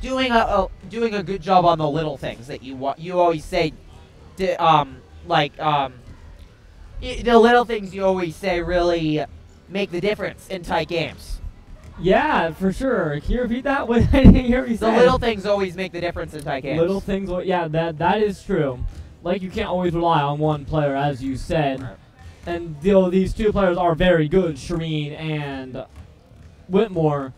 doing a good job on the little things that you always say, the little things you always say really make the difference in tight games. Yeah, for sure. Can you repeat that? What I didn't hear you The say. little things always make the difference in tight games. Little things, yeah, that is true. Like, you can't always rely on one player, as you said. Right. And though these two players are very good, Shireen and Whitmore,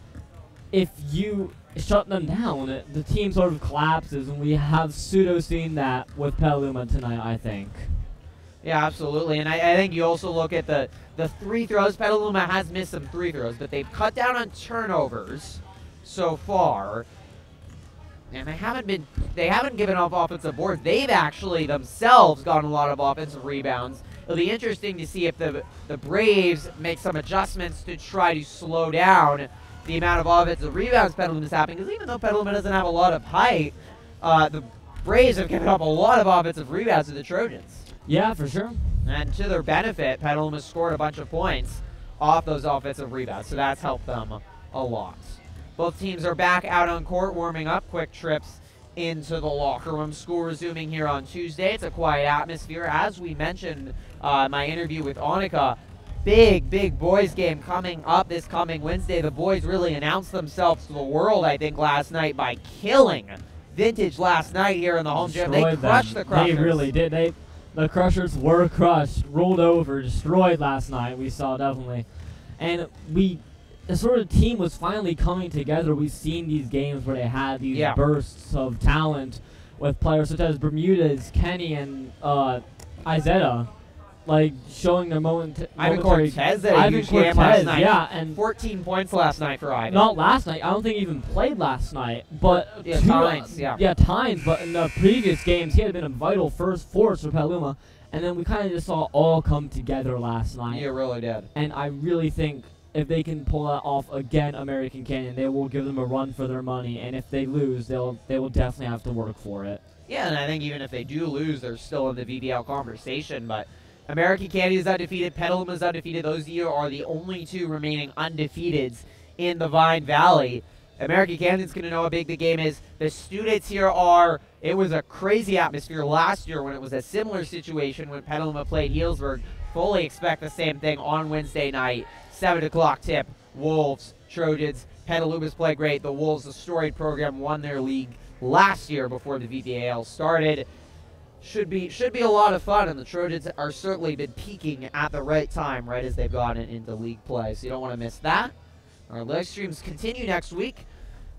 if you shut them down, the team sort of collapses, and we have pseudo-seen that with Petaluma tonight, I think. Yeah, absolutely. And I think you also look at the free throws. Petaluma has missed some free throws, but they've cut down on turnovers so far. And they haven't given up offensive boards. They've actually themselves gotten a lot of offensive rebounds. It'll be interesting to see if the Braves make some adjustments to try to slow down the amount of offensive rebounds Petaluma's having. Because even though Petaluma doesn't have a lot of height, the Braves have given up a lot of offensive rebounds to the Trojans. Yeah, for sure. And to their benefit, Petaluma scored a bunch of points off those offensive rebounds, so that's helped them a lot. Both teams are back out on court warming up. Quick trips into the locker room. School resuming here on Tuesday. It's a quiet atmosphere. As we mentioned in my interview with Annika, big boys game coming up this coming Wednesday. The boys really announced themselves to the world, I think, last night by killing Vintage last night here in the home gym. They crushed the Crushers. They really did. The Crushers were crushed, rolled over, destroyed last night. We saw definitely. And the sort of team was finally coming together. We've seen these games where they had these bursts of talent with players such as Bermudez, Kenny, and Izetta, like showing their Ivan Cortez had a huge game last night. Yeah, and 14 points last night for Ivan. Not last night. I don't think he even played last night. But times. But in the previous games, he had been a vital first force for Petaluma. And then we kind of just saw it all come together last night. You really did. And I really think if they can pull that off again, American Canyon, they will give them a run for their money. And if they lose, they will definitely have to work for it. Yeah, and I think even if they do lose, they're still in the VVAL conversation. But American Canyon is undefeated. Petaluma is undefeated. Those here are the only two remaining undefeateds in the Vine Valley. American Canyon's going to know how big the game is. The students here it was a crazy atmosphere last year when it was a similar situation when Petaluma played Healdsburg. Fully expect the same thing on Wednesday night. 7 o'clock tip. Wolves, Trojans. Petaluma's played great. The Wolves, a storied program, won their league last year before the VVAL started. Should be a lot of fun, and the Trojans are certainly been peaking at the right time, right as they've gotten into league play. So you don't want to miss that. Our live streams continue next week.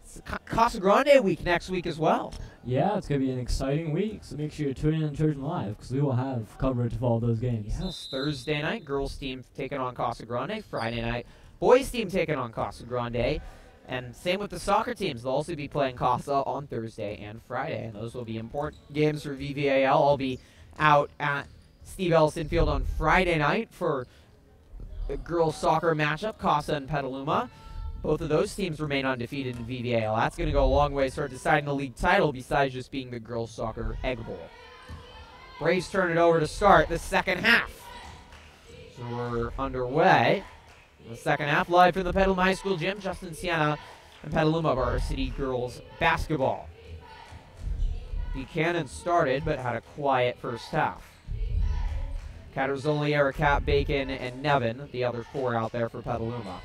It's Casa Grande week next week as well. Yeah, it's going to be an exciting week, so make sure you tune in on Trojan Live, because we will have coverage of all those games. Yes, Thursday night, girls team taking on Casa Grande. Friday night, boys team taking on Casa Grande. And same with the soccer teams. They'll also be playing Casa on Thursday and Friday. And those will be important games for VVAL. I'll be out at Steve Ellison Field on Friday night for the girls soccer matchup, Casa and Petaluma. Both of those teams remain undefeated in VVAL. That's going to go a long way toward deciding the league title besides just being the girls soccer Egg Bowl. Braves turn it over to start the second half. So we're underway. The second half, live from the Petaluma High School gym, Justin Siena and Petaluma varsity girls basketball. Buchanan started, but had a quiet first half. Caterzoli, Ericat, Bacon, and Nevin, the other four out there for Petaluma.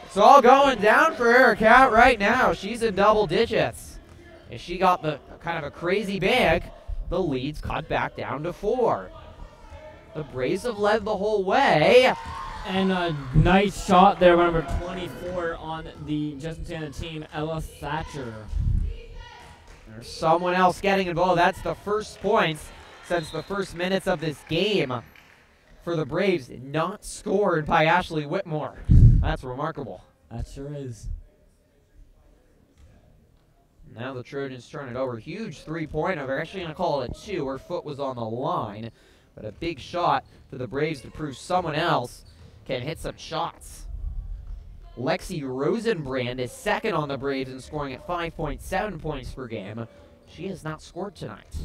It's all going down for Ericat right now. She's in double digits. As she got the kind of a crazy bag, the lead's cut back down to 4. The Braves have led the whole way. And a nice shot there by number 24 on the Justin Siena team, Ella Thatcher. There's someone else getting involved. That's the first points since the first minutes of this game for the Braves. Not scored by Ashlee Whittemore. That's remarkable. That sure is. Now the Trojans turn it over. Huge three-pointer. They're actually going to call it a 2. Her foot was on the line. But a big shot for the Braves to prove someone else can hit some shots. Lexi Rosenbrand is second on the Braves and scoring at 5.7 points per game. She has not scored tonight.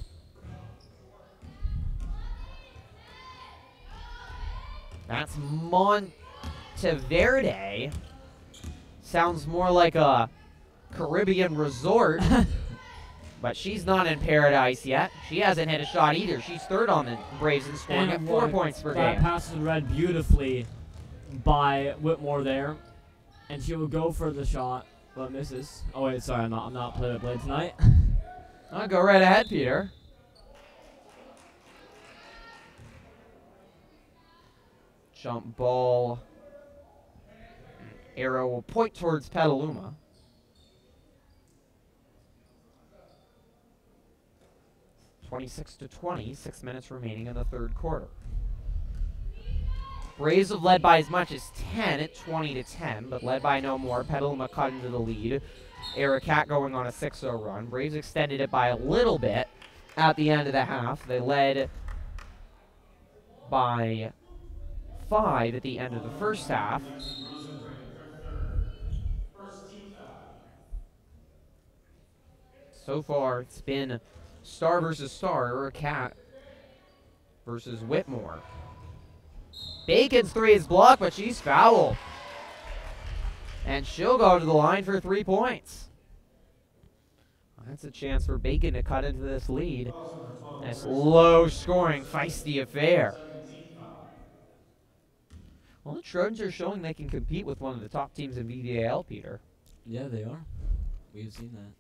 That's Monteverde. Sounds more like a Caribbean resort. But she's not in paradise yet. She hasn't hit a shot either. She's third on the Braves and scoring at 4 points per game. That pass is read beautifully by Whittemore there, and she will go for the shot, but misses. Oh wait, sorry, I'm not play-by-play tonight. I'll go right ahead, Peter. Jump ball. Arrow will point towards Petaluma. (26-20), 6 minutes remaining in the third quarter. Braves have led by as much as 10 at 20-10, but led by no more. Petaluma cut into the lead. Aracat going on a 6-0 run. Braves extended it by a little bit at the end of the half. They led by 5 at the end of the first half. So far, it's been star versus star, Aracat versus Whittemore. Bacon's 3 is blocked, but she's fouled. And she'll go to the line for 3 points. That's a chance for Bacon to cut into this lead. This low-scoring, feisty affair. Well, the Trojans are showing they can compete with one of the top teams in VVAL, Peter. Yeah, they are. We've seen that.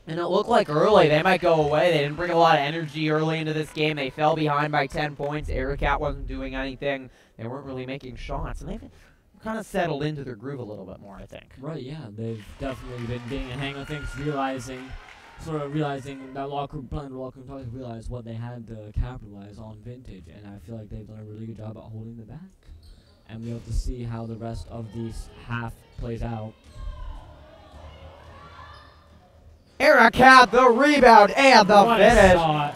And it looked like early they might go away. They didn't bring a lot of energy early into this game. They fell behind by 10 points. Aracat wasn't doing anything. They weren't really making shots. And they've kind of settled into their groove a little bit more, I think. Right, yeah. They've definitely been getting a hang of things, realizing that locker room realized what they had to capitalize on vintage. And I feel like they've done a really good job at holding the back. And we have to see how the rest of this half plays out. Aracat, the rebound and the finish. Shot.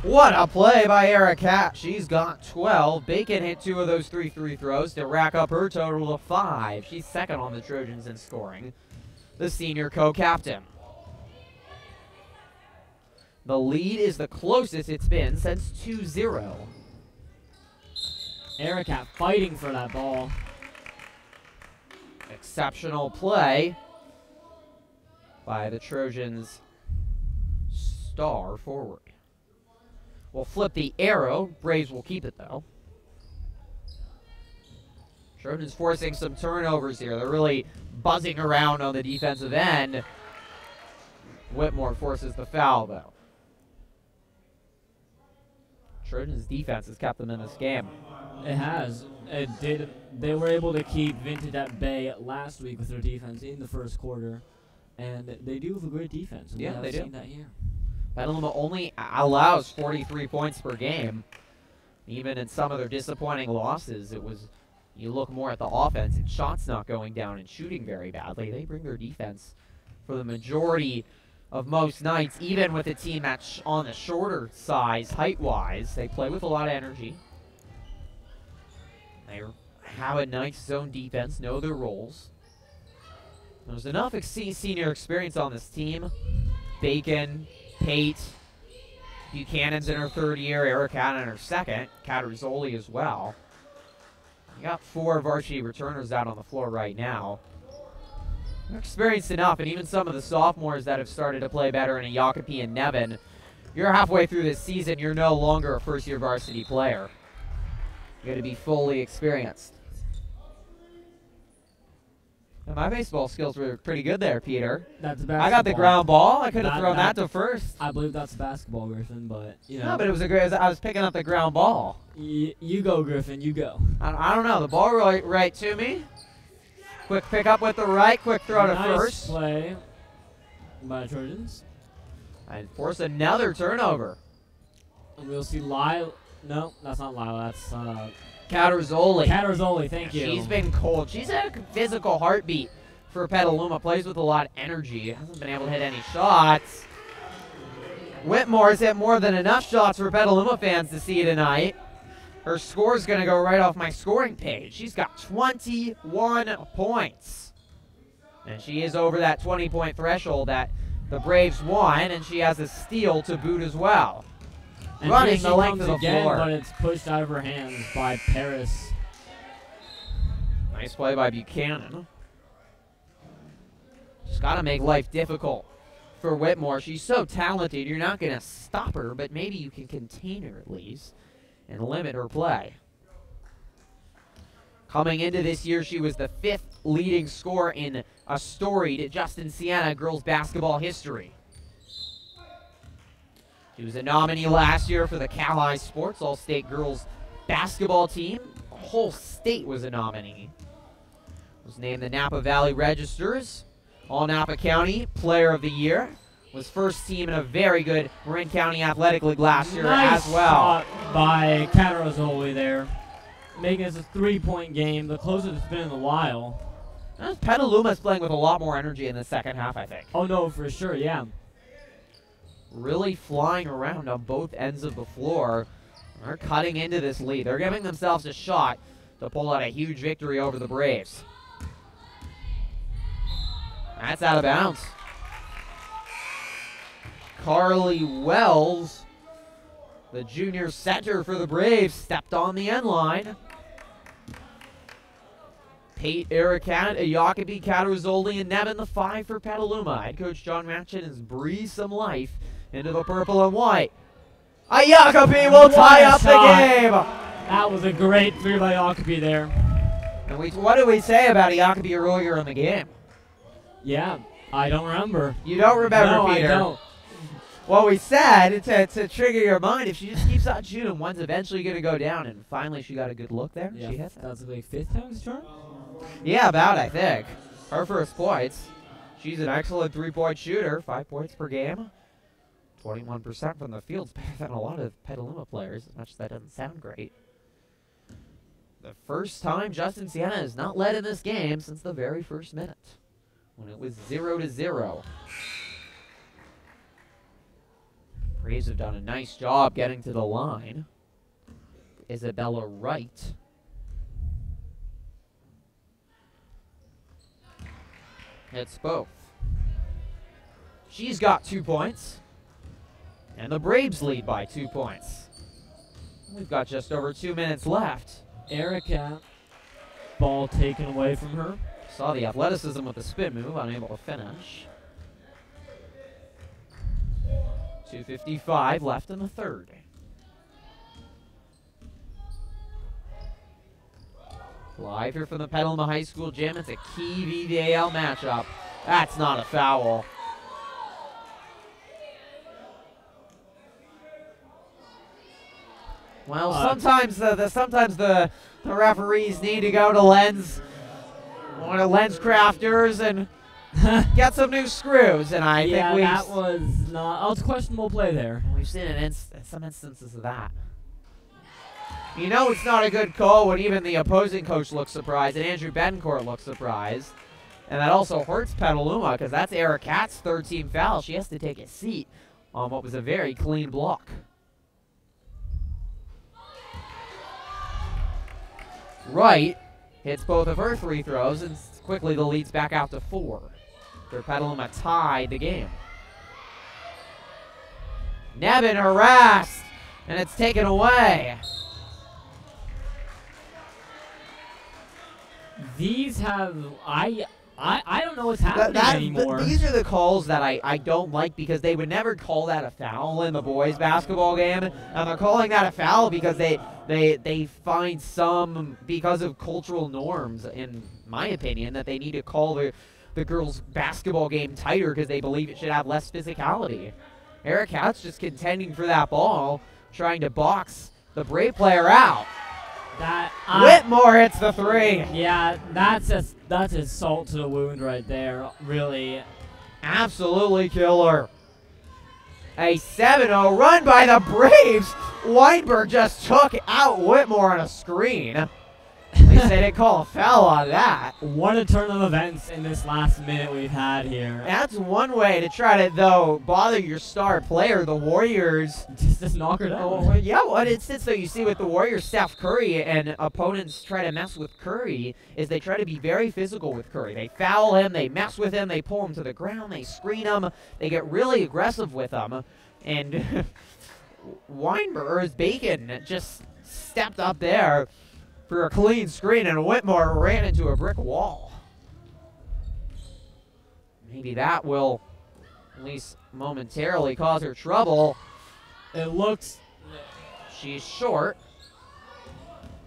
What a play by Aracat. She's got 12. Bacon hit 2 of those 3 free throws to rack up her total to 5. She's second on the Trojans in scoring. The senior co-captain. The lead is the closest it's been since 2-0. Aracat fighting for that ball. Exceptional play by the Trojans' star forward. We'll flip the arrow. Braves will keep it, though. Trojans forcing some turnovers here. They're really buzzing around on the defensive end. Whittemore forces the foul, though. Trojans' defense has kept them in this game. It has. It did. They were able to keep Vintage at bay last week with their defense in the first quarter. And they do have a great defense. Yeah, they do. Seen that here. Petaluma only allows 43 points per game. Even in some of their disappointing losses, it was, you look more at the offense, and shots not going down and shooting very badly. They bring their defense for the majority of most nights, even with a team that's on the shorter size, height-wise. They play with a lot of energy. They have a nice zone defense, know their roles. There's enough senior experience on this team. Bacon, Pate, Buchanan's in her 3rd year, Aracat in her 2nd, Catarzoli as well. You got 4 varsity returners out on the floor right now. They're experienced enough, and even some of the sophomores that have started to play better in a Jacopi and Nevin, you're halfway through this season, you're no longer a first-year varsity player. You got to be fully experienced. And my baseball skills were pretty good there, Peter. That's basketball. I got the ground ball. I could have thrown that to first. I believe that's basketball, Griffin, but, you know. No, but it was a great. I was picking up the ground ball. You go, Griffin. You go. I don't know. The ball right to me. Quick pick up with the right. Quick throw to first. Nice play by Trojans. And force another turnover. And we'll see Lyle. No, that's not Lyle. That's Catarzoli. Catarzoli, thank you. She's been cold. She's had a physical heartbeat for Petaluma. Plays with a lot of energy. Hasn't been able to hit any shots. Whitmore's hit more than enough shots for Petaluma fans to see tonight. Her score's going to go right off my scoring page. She's got 21 points. And she is over that 20-point threshold that the Braves won, and she has a steal to boot as well. And running the length of the again, floor. But it's pushed out of her hands by Paris. Nice play by Buchanan. Just got to make life difficult for Whittemore. She's so talented, you're not going to stop her, but maybe you can contain her at least and limit her play. Coming into this year, she was the 5th leading scorer in a storied Justin Siena girls basketball history. She was a nominee last year for the Cal Sports All-State girls basketball team. The whole state was a nominee. Was named the Napa Valley Registers All-Napa County Player of the Year. Was first team in a very good Marin County Athletic League last year as well. Nice shot by Catarozoli there, making this a 3-point game, the closest it's been in a while. Petaluma's playing with a lot more energy in the second half, I think. Oh no, for sure, yeah. Really flying around on both ends of the floor. They're cutting into this lead. They're giving themselves a shot to pull out a huge victory over the Braves. That's out of bounds. Carly Wells, the junior center for the Braves, stepped on the end line. Pate, Ericat, Jacobi, Catarozoli, and Nevin, the 5 for Petaluma. Head coach John Matchin has breathed some life into the purple and white. Jacobi will tie up the game. That was a great 3 by Jacobi there. And what did we say about Jacobi earlier in the game? Yeah, I don't remember. You don't remember, no, Peter? I don't. Well, we said to trigger your mind, if she just keeps on shooting, one's eventually going to go down. And finally, she got a good look there. Yeah, she hit that's like 5th time's turn? Yeah, about, I think. Her first points. She's an excellent 3-point shooter, 5 points per game. 21% from the field's better than a lot of Petaluma players, as much as that doesn't sound great. The first time Justin Siena has not led in this game since the very first minute, when it was 0-0. Braves have done a nice job getting to the line. Isabella Wright. Hits both. She's got 2 points. And the Braves lead by 2 points. We've got just over 2 minutes left. Erica, ball taken away from her. Saw the athleticism with the spin move, unable to finish. 2:55 left in the third. Live here from the Petaluma High School gym. It's a key VVAL matchup. That's not a foul. Well, sometimes the referees need to go to one of Lens crafters and get some new screws, and I think that was not. Oh, it's a questionable play there. We've seen some instances of that. You know it's not a good call when even the opposing coach looks surprised, and Andrew Betancourt looks surprised, and that also hurts Petaluma because that's Eric Katz's 3rd team foul. She has to take a seat on what was a very clean block. Wright hits both of her 3 throws, and quickly the lead's back out to 4. For Petaluma tied the game. Nevin harassed, and it's taken away. These have I don't know what's happening anymore. These are the calls that I don't like because they would never call that a foul in the boys' basketball game, and they're calling that a foul because they find some, because of cultural norms, in my opinion, that they need to call the girls' basketball game tighter because they believe it should have less physicality. Eric Katz just contending for that ball, trying to box the Brave player out. Whittemore hits the 3. Yeah, that's a salt to the wound right there, really. Absolutely killer. A 7-0 run by the Braves. Weinberg just took out Whittemore on a screen. They say they call a foul on that. What a turn of events in this last minute we've had here. That's one way to try to, though, bother your star player. The Warriors just knock her down. Oh, yeah, what instance, though, you see with the Warriors, Steph Curry, and opponents try to mess with Curry, is they try to be very physical with Curry. They foul him, they mess with him, they pull him to the ground, they screen him, they get really aggressive with him. And Weinberg's Bacon just stepped up there for a clean screen, and Whittemore ran into a brick wall. Maybe that will, at least momentarily, cause her trouble. It looks... She's short.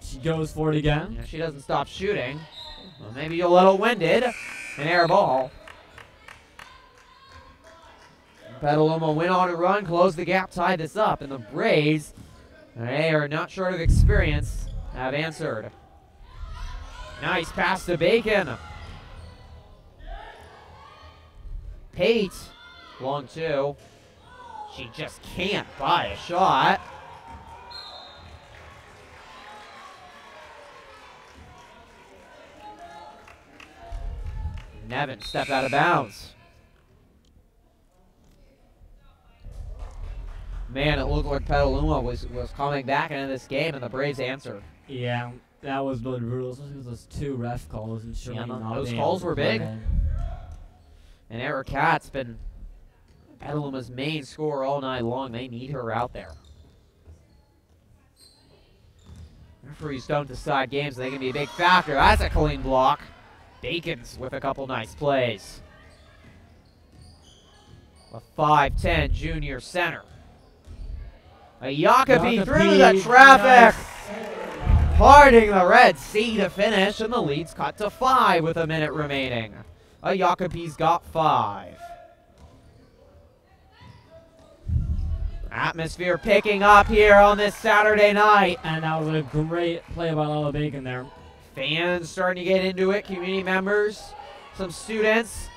She goes for it again. Yeah, she doesn't stop shooting. Well, maybe a little winded. An air ball. Petaluma went on a run, closed the gap, tied this up, and the Braves, they are not short of experience, have answered. Nice pass to Bacon. Pate, long two. She just can't buy a shot. Nevin stepped out of bounds. Man, it looked like Petaluma was coming back into this game, and the Braves answered. Yeah, that was really brutal. Especially with those 2 ref calls and Yeah, those calls were big. And Eric Katz's been Petaluma's main scorer all night long. They need her out there. Referees don't decide games. They can be a big factor. That's a clean block. Bacon's with a couple nice plays. A 5'10" junior center. A Jacobi through the traffic. Nice. Parting the Red Sea to finish, and the lead's cut to 5 with a minute remaining. A Jacobi's got 5. Atmosphere picking up here on this Saturday night. And that was a great play by Lala Bacon there. Fans starting to get into it, community members, some students.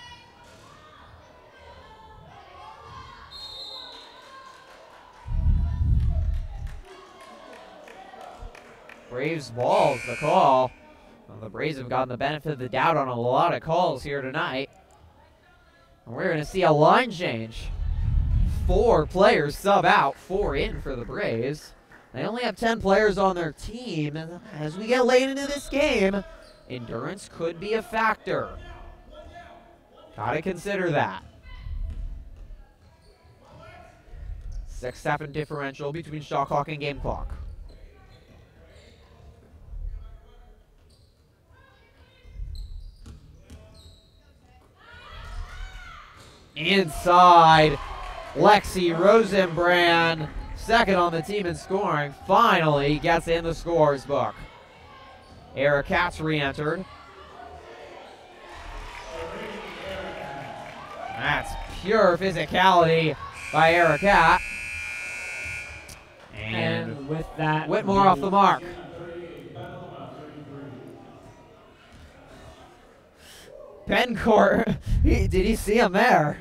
Braves balls the call. Well, the Braves have gotten the benefit of the doubt on a lot of calls here tonight. And we're going to see a line change. 4 players sub out, 4 in for the Braves. They only have 10 players on their team. And as we get late into this game, endurance could be a factor. Gotta consider that. 6-7 differential between shot clock and game clock. Inside, Lexi Rosenbrand, second on the team in scoring, finally gets in the scores book. Eric Katz re-entered. That's pure physicality by Eric Katz. And with that, Whitmore off the mark. Pencourt, did he see him there?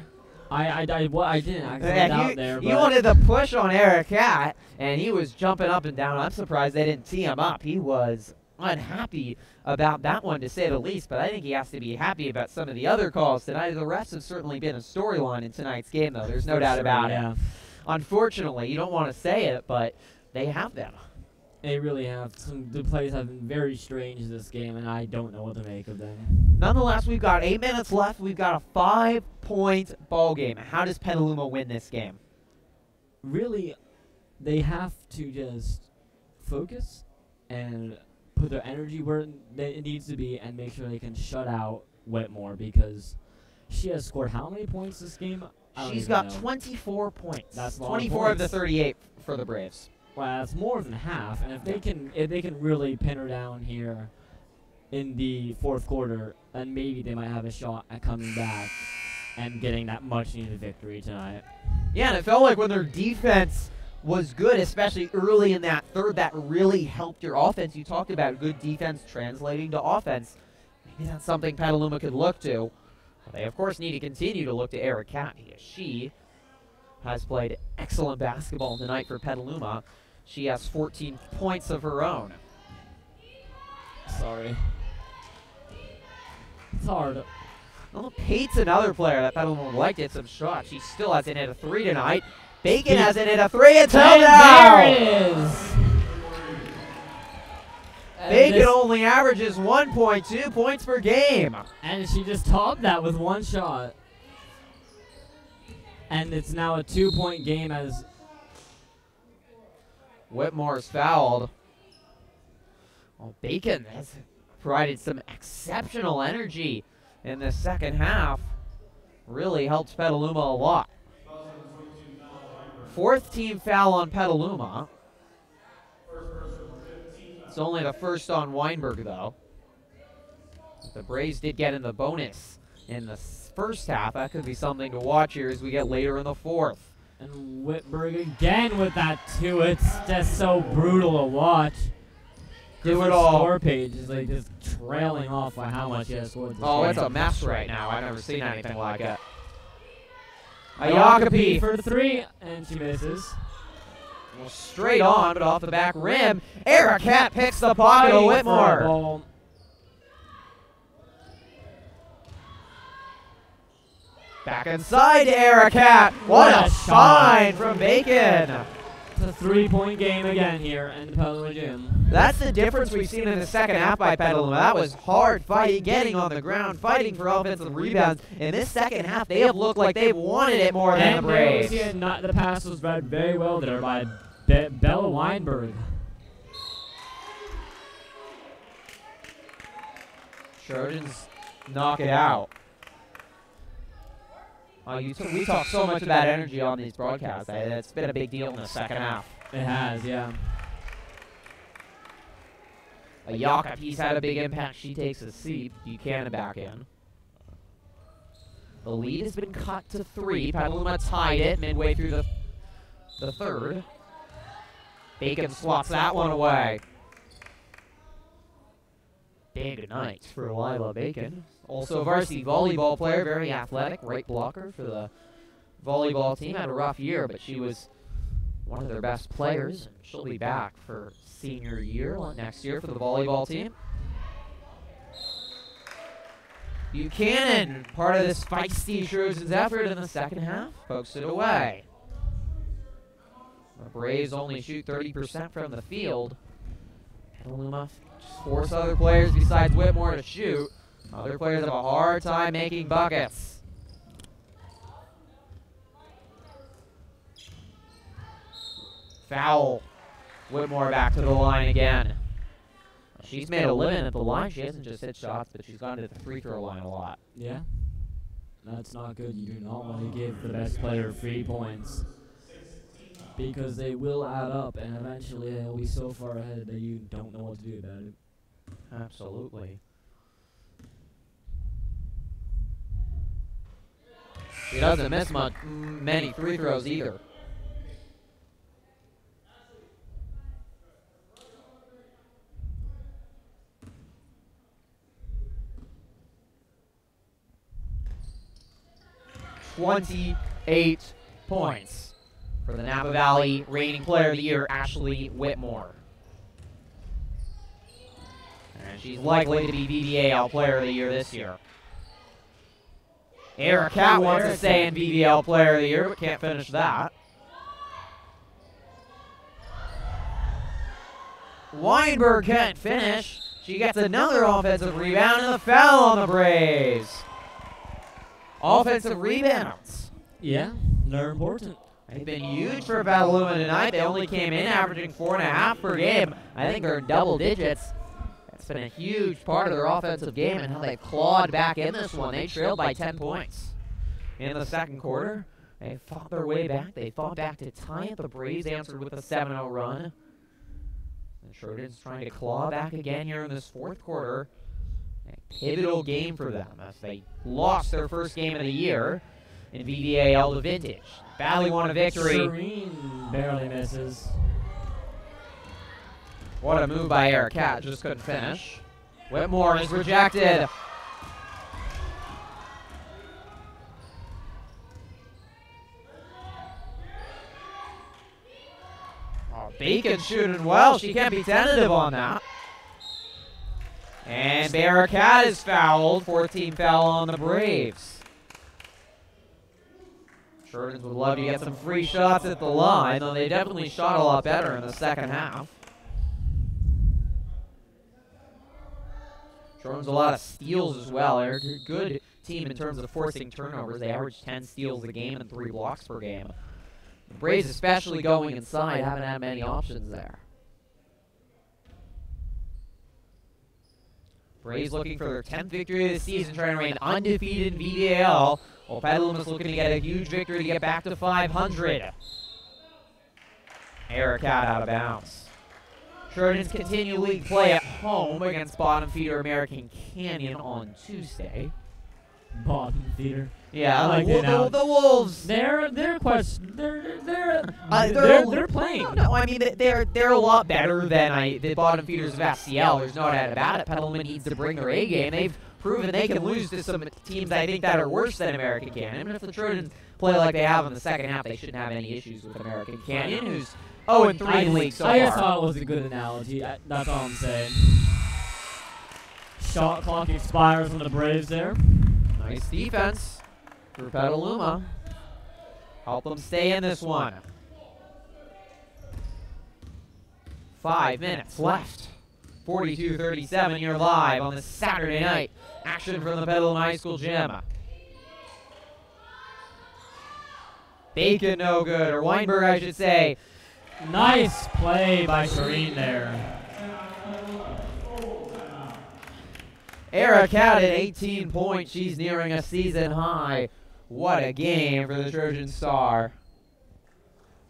I didn't actually get out there. He wanted to push on Eric Cat, and he was jumping up and down. I'm surprised they didn't tee him up. He was unhappy about that one, to say the least, but I think he has to be happy about some of the other calls tonight. The refs have certainly been a storyline in tonight's game, though. There's no doubt about it. Unfortunately, you don't want to say it, but they have them. They really have. The plays have been very strange this game, and I don't know what to make of them. Nonetheless, we've got 8 minutes left. We've got a 5-point ball game. How does Petaluma win this game? Really, they have to just focus and put their energy where it needs to be and make sure they can shut out Whitmore, because she has scored how many points this game? She's got 24 points. That's 24 of the 38 for the Braves. Well, that's more than half, and if they can really pin her down here in the 4th quarter, then maybe they might have a shot at coming back and getting that much-needed victory tonight. Yeah, and it felt like when their defense was good, especially early in that third, that really helped your offense. You talked about good defense translating to offense. Maybe that's something Petaluma could look to. But they, of course, need to continue to look to Eric Cat, because she has played excellent basketball tonight for Petaluma. She has 14 points of her own. Sorry. It's hard. Well, Pate's another player that Petaluma would like to hit some shots. She still hasn't hit a 3 tonight. Bacon hasn't hit a 3 until now. There it is. Bacon only averages 1.2 points per game. And she just topped that with 1 shot. And it's now a 2-point game as Whitmore's fouled. Well, Bacon has provided some exceptional energy in the second half. Really helps Petaluma a lot. 4th team foul on Petaluma. It's only the first on Weinberg, though. The Braves did get in the bonus in the first half. That could be something to watch here as we get later in the fourth. And Whitberg again with that 2. It's just so brutal to watch. Do it all. Score page is like just trailing off by how much he has scored. Oh, it's a mess right now. I've never seen anything like it. Ayakapi for 3, and she misses. Well, straight on, but off the back rim. Arakat picks the pocket of Whitmore. Back inside to Arakat. What a shine from Bacon. It's a 3-point game again here in the Petaluma Gym. That's the difference we've seen in the second half by Petaluma. That was hard fighting, getting on the ground, fighting for offensive rebounds. In this second half, they have looked like they've wanted it more than the Braves. The pass was read very well there by Bella Weinberg. Trojans knock it out. We talk so much about energy on these broadcasts. It's been a big deal in the second half. It has, yeah. Ayakapi's had a big impact. She takes a seat. Buchanan back in. The lead has been cut to 3. Petaluma tied it midway through the third. Bacon swats that one away. Big night for Lila Bacon. Also a varsity volleyball player, very athletic, right blocker for the volleyball team. Had a rough year, but she was one of their best players. She'll be back for senior year next year for the volleyball team. Buchanan, part of this feisty Trojans effort in the second half, pokes it away. The Braves only shoot 30% from the field. Petaluma just force other players besides Whitmore to shoot. Other players have a hard time making buckets. Foul. Whitmore back to the line again. She's made a living at the line. She hasn't just hit shots, but she's gone to the free throw line a lot. Yeah. That's not good. You do not want to give the best player free points, because they will add up, and eventually they'll be so far ahead that you don't know what to do about it. Absolutely. She doesn't miss many free throws either. "28 points for the Napa Valley reigning player of the year, Ashlee Whittemore. And she's likely to be VVAL player of the year this year. Arakat wants to stay in VVAL player of the year, but can't finish that. Weinberg can't finish. She gets another offensive rebound and a foul on the Braves. Offensive rebounds. Yeah, they're important. They've been huge for Petaluma tonight. They only came in averaging 4.5 per game. I think they're in double digits. That's been a huge part of their offensive game and how they've clawed back in this one. They trailed by 10 points in the second quarter. They fought their way back. They fought back to tie it. The Braves answered with a 7-0 run. The Trojans trying to claw back again here in this fourth quarter. A pivotal game for them as they lost their first game of the year in VVAL to Vintage. Valley won a victory. Serene barely misses. What a move by Arakat, just couldn't finish. Whitmore is rejected. Oh, Bacon shooting well. She can't be tentative on that. And Arakat is fouled. 14 foul on the Braves. Trojans would love to get some free shots at the line, though they definitely shot a lot better in the second half. Trojans a lot of steals as well. They're a good team in terms of forcing turnovers. They average 10 steals a game and 3 blocks per game. The Braves, especially going inside, haven't had many options there. Braves looking for their 10th victory of the season, trying to remain undefeated in VVAL. While Petaluma's looking to get a huge victory to get back to 500. Arakat out of bounds. Trojans continue league play at home against bottom feeder American Canyon on Tuesday. Bottom feeder. Yeah, I like the Wolves. They're playing. No, I mean they're a lot better than the bottom feeders of SCL. There's no doubt about it. Petaluma needs to bring their A game. They've proven they can lose to some teams I think that are worse than American Canyon. And if the Trojans play like they have in the second half, they shouldn't have any issues with American Canyon, who's 0-3 in league so far. I just thought it was a good analogy. That's all I'm saying. Shot clock expires on the Braves there. Nice defense for Petaluma. Help them stay in this one. 5 minutes left. 42-37, you're live on this Saturday night. Action from the Petaluma High School gym. Bacon no good, or Weinberg I should say. Nice play by Shireen there. Eric had it, 18 points. She's nearing a season high. What a game for the Trojan star.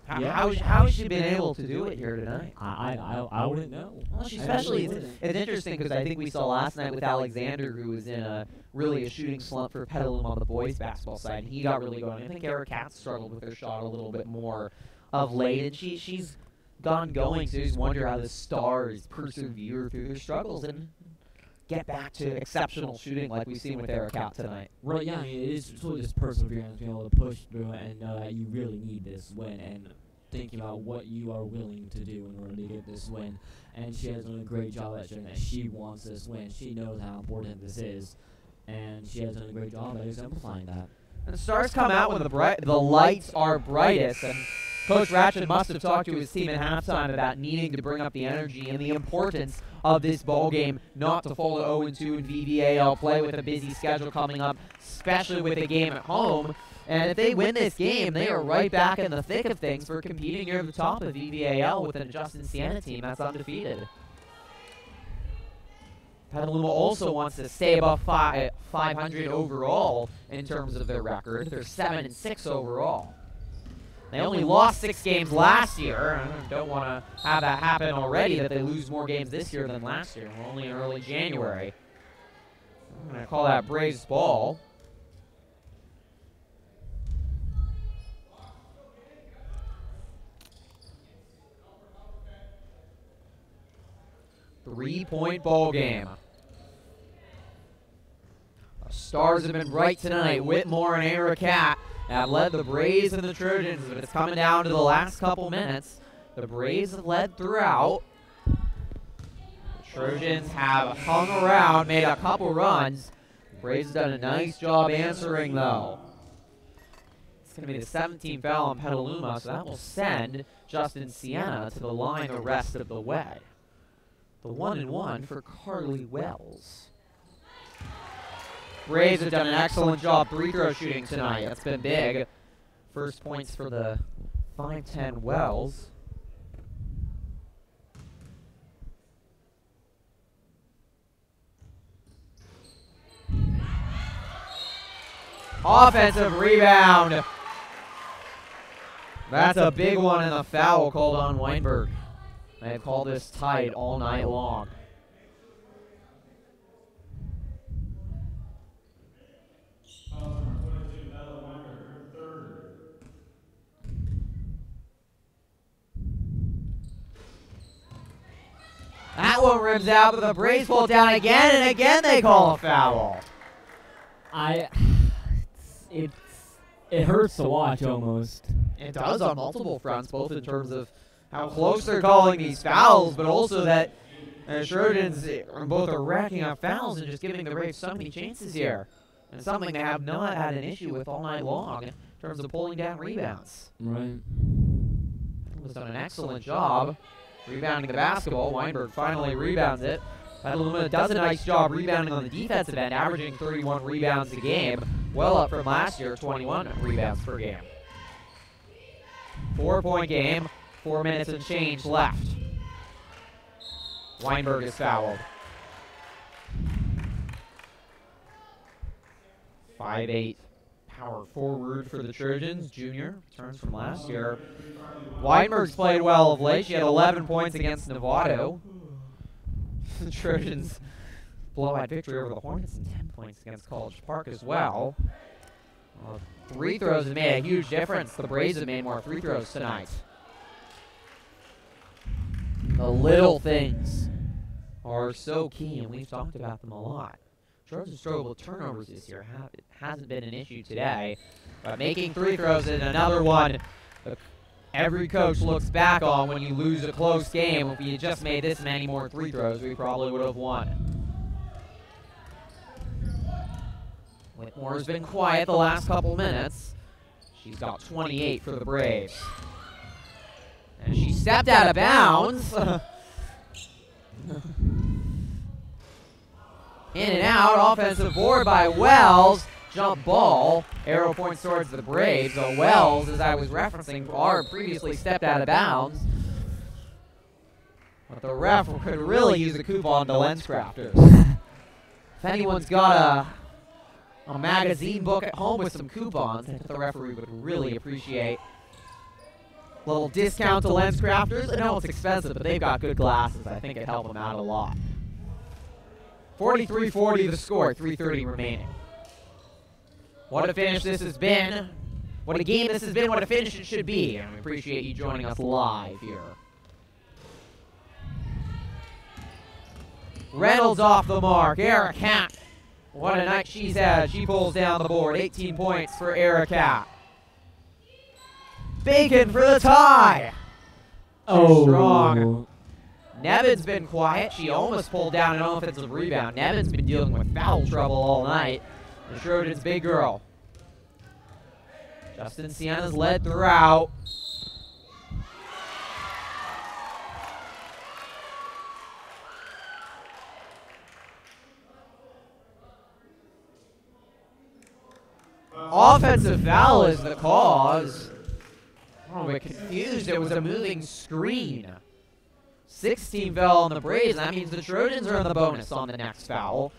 How has she been able to do it here tonight? I wouldn't know. Well, especially, it's interesting because I think we saw last night with Alexander, who was in a shooting slump for Petaluma on the boys basketball side, and he got really going. I think Eric Katz struggled with her shot a little bit more of late, and she's gone going, so you just wonder how the stars persevere through their struggles and get back to exceptional shooting like we've seen with Eric Katz tonight. Right, yeah, I mean, it is sort of just perseverance, being able to push through it and know that you really need this win and thinking about what you are willing to do in order to get this win. And she has done a great job at showing that she wants this win. She knows how important this is, and she has done a great job at exemplifying that. And the stars come out when the lights are brightest, and Coach Ratchet must have talked to his team at halftime about needing to bring up the energy and the importance of this ball game not to fall to 0-2 in VVAL play with a busy schedule coming up, especially with a game at home. And if they win this game, they are right back in the thick of things for competing near the top of VVAL with a Justin Siena team that's undefeated. Petaluma also wants to stay above 500 overall in terms of their record. They're 7-6 overall. They only lost 6 games last year. I don't want to have that happen already, that they lose more games this year than last year. We're only in early January. I'm going to call that Braves ball. Three-point ball game. The stars have been bright tonight. Whitmore and Eric Cat have led the Braves and the Trojans, but it's coming down to the last couple minutes. The Braves have led throughout. The Trojans have hung around, made a couple runs. The Braves have done a nice job answering, though. It's going to be the 17th foul on Petaluma, so that will send Justin Siena to the line the rest of the way. The 1-1 for Carly Wells. Braves have done an excellent job free throw shooting tonight. That's been big. First points for the 5'10 Wells. Offensive rebound. That's a big one and a foul called on Weinberg. They have called this tight all night long. That one rims out, but the Braves pull down again, and again they call a foul. It hurts to watch almost. It does on multiple fronts, both in terms of how close they're calling these fouls, but also that Trojans both are racking up fouls and just giving the Braves so many chances here. And something they have not had an issue with all night long in terms of pulling down rebounds. Right. Has done an excellent job rebounding the basketball. Weinberg finally rebounds it. Petaluma does a nice job rebounding on the defensive end, averaging 31 rebounds a game, well up from last year, 21 rebounds per game. 4-point game, 4 minutes and change left. Weinberg is fouled. 5'8" power forward for the Trojans, junior, returns from last year. Whitmore's played well of late. She had 11 points against Novato. The Trojans blowout victory over the Hornets and 10 points against College Park as well. Free throws have made a huge difference. The Braves have made more free throws tonight. The little things are so key, and we've talked about them a lot. Trojans struggle with turnovers this year. It hasn't been an issue today. But making free throws is another one every coach looks back on when you lose a close game. If we had just made this many more free throws, we probably would have won. Whitmore's been quiet the last couple minutes. She's got 28 for the Braves. And she stepped out of bounds. In and out, offensive board by Wells. Jump ball. Arrow points towards the Braves. So Wells, as I was referencing, previously stepped out of bounds. But the ref could really use a coupon to LensCrafters. If anyone's got a magazine book at home with some coupons, I think the referee would really appreciate a little discount to LensCrafters. I know it's expensive, but they've got good glasses. I think it'd help them out a lot. 43-40 the score, 3:30 remaining. What a finish this has been. What a game this has been, what a finish it should be. And we appreciate you joining us live here. Reynolds off the mark. Eric what a night she's had. She pulls down the board. 18 points for Eric. Bacon for the tie. Too strong. Nevin's been quiet. She almost pulled down an offensive rebound. Nevin's been dealing with foul trouble all night. The Trojans' big girl. Justin Siena's led throughout. Offensive foul is the cause. I'm a bit confused. It was a moving screen. 16 foul on the Braves. That means the Trojans are in the bonus on the next foul.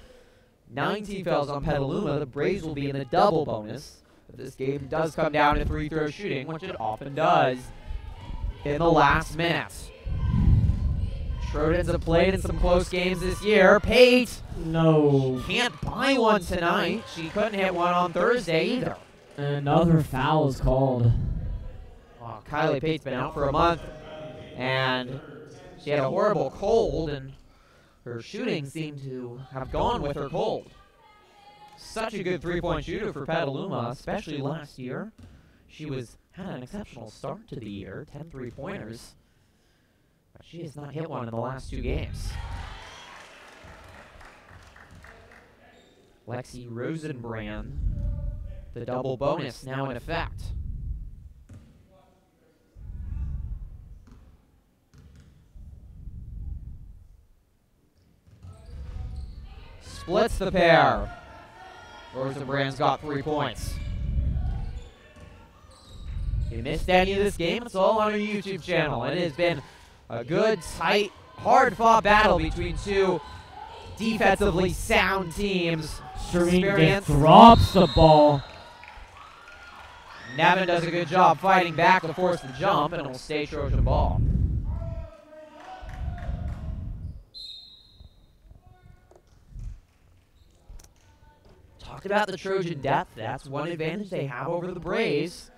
19 fouls on Petaluma. The Braves will be in the double bonus. But this game does come down to free throw shooting, which it often does in the last minute. Trojans have played in some close games this year. Pate. No. Can't buy one tonight. She couldn't hit one on Thursday either. Another foul is called. Oh, Kylie Pate's been out for a month, and she had a horrible cold, and her shooting seemed to have gone with her cold. Such a good three-point shooter for Petaluma, especially last year. She had an exceptional start to the year, 10 three-pointers. But she has not hit one in the last 2 games. Lexi Rosenbrand, the double bonus now in effect. Splits the pair. Rosenbrand's got 3 points. If you missed any of this game, it's all on our YouTube channel. It has been a good, tight, hard-fought battle between two defensively sound teams. Serene drops the ball. Nevin does a good job fighting back to force the jump, and it will stay Trojan ball. Talked about the Trojan depth. That's one advantage they have over the Braves.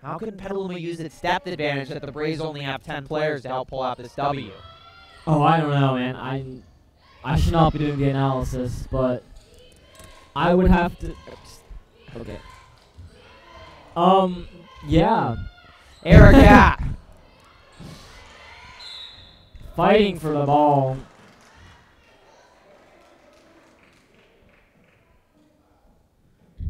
How can Petaluma use its depth advantage that the Braves only have 10 players to help pull out this W? Oh, I don't know, man. I should not be doing the analysis, but I would have to. Okay. Yeah. Eric fighting for the ball.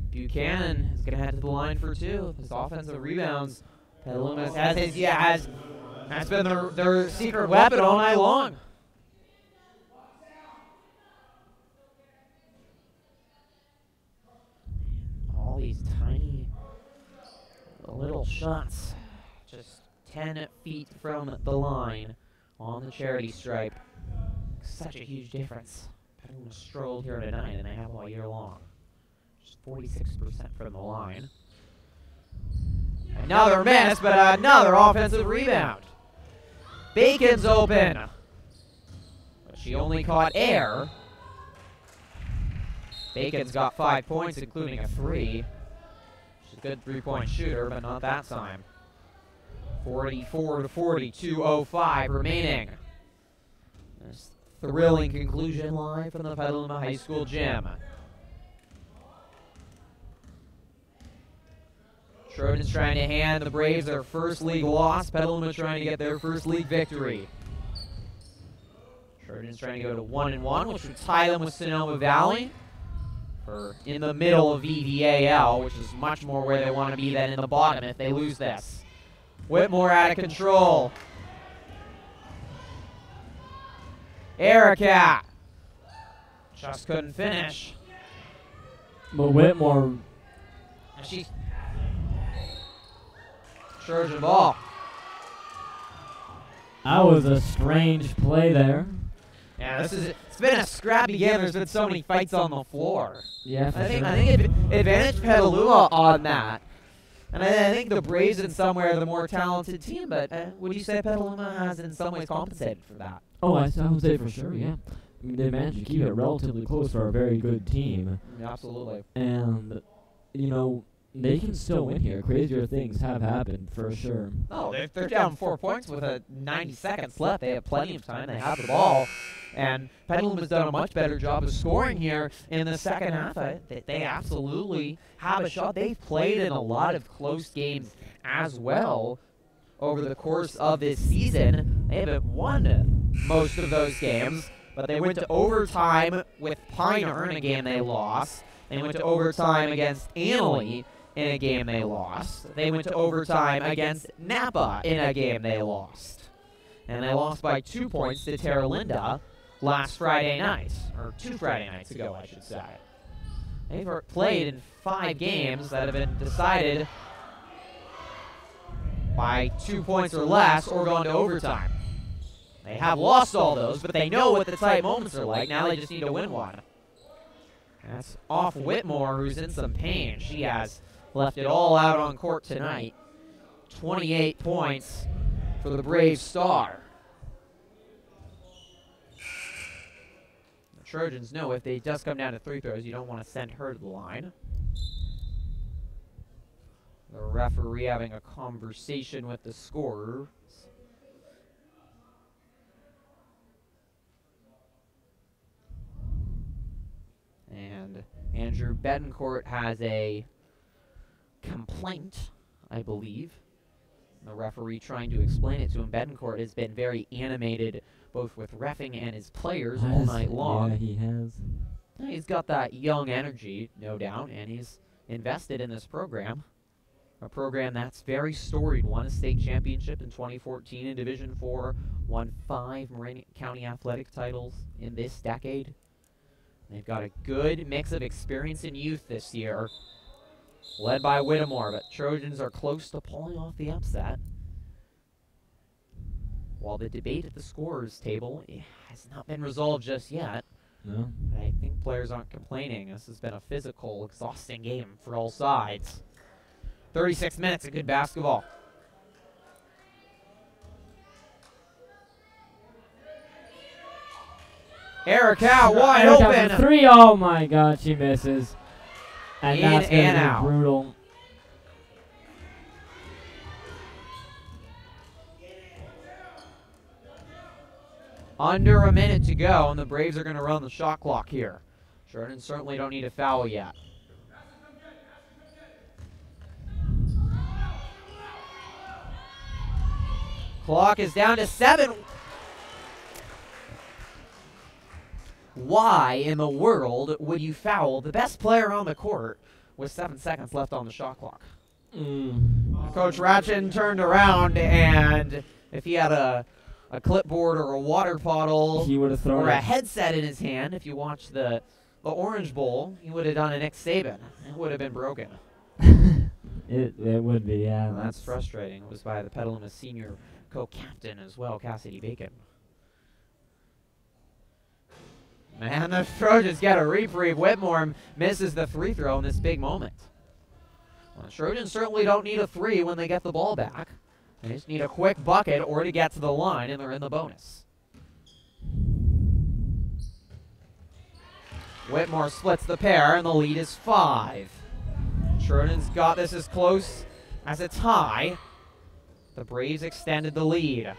Buchanan is going to head to the line for 2. His offensive rebounds. Petaluma has been their secret weapon all night long. All these tiny little shots. Just 10 feet from the line on the charity stripe. Such a huge difference. Petaluma strolled here tonight, and they have all year long. Just 46% from the line. Another miss, but another offensive rebound. Bacon's open. But she only caught air. Bacon's got 5 points, including a 3. She's a good three-point shooter, but not that time. 44-40, 2:05 remaining. There's thrilling conclusion live from the Petaluma High School gym. Trojans trying to hand the Braves their first league loss. Petaluma trying to get their first league victory. Trojans trying to go to 1-1, which would tie them with Sonoma Valley for in the middle of VVAL, which is much more where they want to be than in the bottom if they lose this. Whittemore out of control. Erica just couldn't finish. But Whittemore, And she Trojan ball. that was a strange play there. Yeah, it's been a scrappy game. There's been so many fights on the floor. Yeah, for I think sure. it advantaged Petaluma on that. And I think the Braves in some way are the more talented team, but would you say Petaluma has in some ways compensated for that? Oh, I would say for sure, yeah. I mean, they managed to keep it relatively close for a very good team. Yeah, absolutely. And, you know, they can still win here. Crazier things have happened, for sure. Oh, they're down 4 points with 90 seconds left. They have plenty of time. They have the ball. And Petaluma's done a much better job of scoring here in the second half. They absolutely have a shot. They've played in a lot of close games as well over the course of this season. They haven't won most of those games, but they went to overtime with Piner in a game they lost. They went to overtime against Annalee in a game they lost. They went to overtime against Napa in a game they lost. And they lost by 2 points to Terra Linda last Friday night, or 2 Friday nights ago, I should say. They've played in 5 games that have been decided by 2 points or less or gone to overtime. They have lost all those, but they know what the tight moments are like. Now they just need to win one. That's off Whittemore, who's in some pain. She has left it all out on court tonight. 28 points for the Brave star. The Trojans know if they just come down to free throws, you don't want to send her to the line. The referee having a conversation with the scorer. And Andrew Betancourt has a complaint, I believe. The referee trying to explain it to him. Betancourt has been very animated, both with reffing and his players all night long. Yeah, he has. He's got that young energy, no doubt, and he's invested in this program. A program that's very storied. Won a state championship in 2014 in Division IV. Won 5 Marin County athletic titles in this decade. They've got a good mix of experience and youth this year, led by Whittemore, but Trojans are close to pulling off the upset. While the debate at the scorers table has not been resolved just yet, No. but I think players aren't complaining. This has been a physical, exhausting game for all sides. 36 minutes of good basketball. Erica wide Erica open. for 3. Oh my God, she misses. And In that's going and to out. be brutal. Under a minute to go, and the Braves are going to run the shot clock here. Trojans certainly don't need a foul yet. Clock is down to 7. Why in the world would you foul the best player on the court with 7 seconds left on the shot clock? Coach Ratchin turned around, and if he had a clipboard or a water bottle He would have thrown or a it. headset in his hand, if you watch the Orange Bowl, he would have done a Nick Saban. It would have been broken. It would be, yeah. That's frustrating. It was by the Petaluma senior co-captain as well, Cassidy Bacon. And the Trojans get a reprieve. Whitmore misses the free throw in this big moment. Well, the Trojans certainly don't need a 3 when they get the ball back. They just need a quick bucket or to get to the line, and they're in the bonus. Whitmore splits the pair, and the lead is 5. Trojans got this as close as a tie. The Braves extended the lead.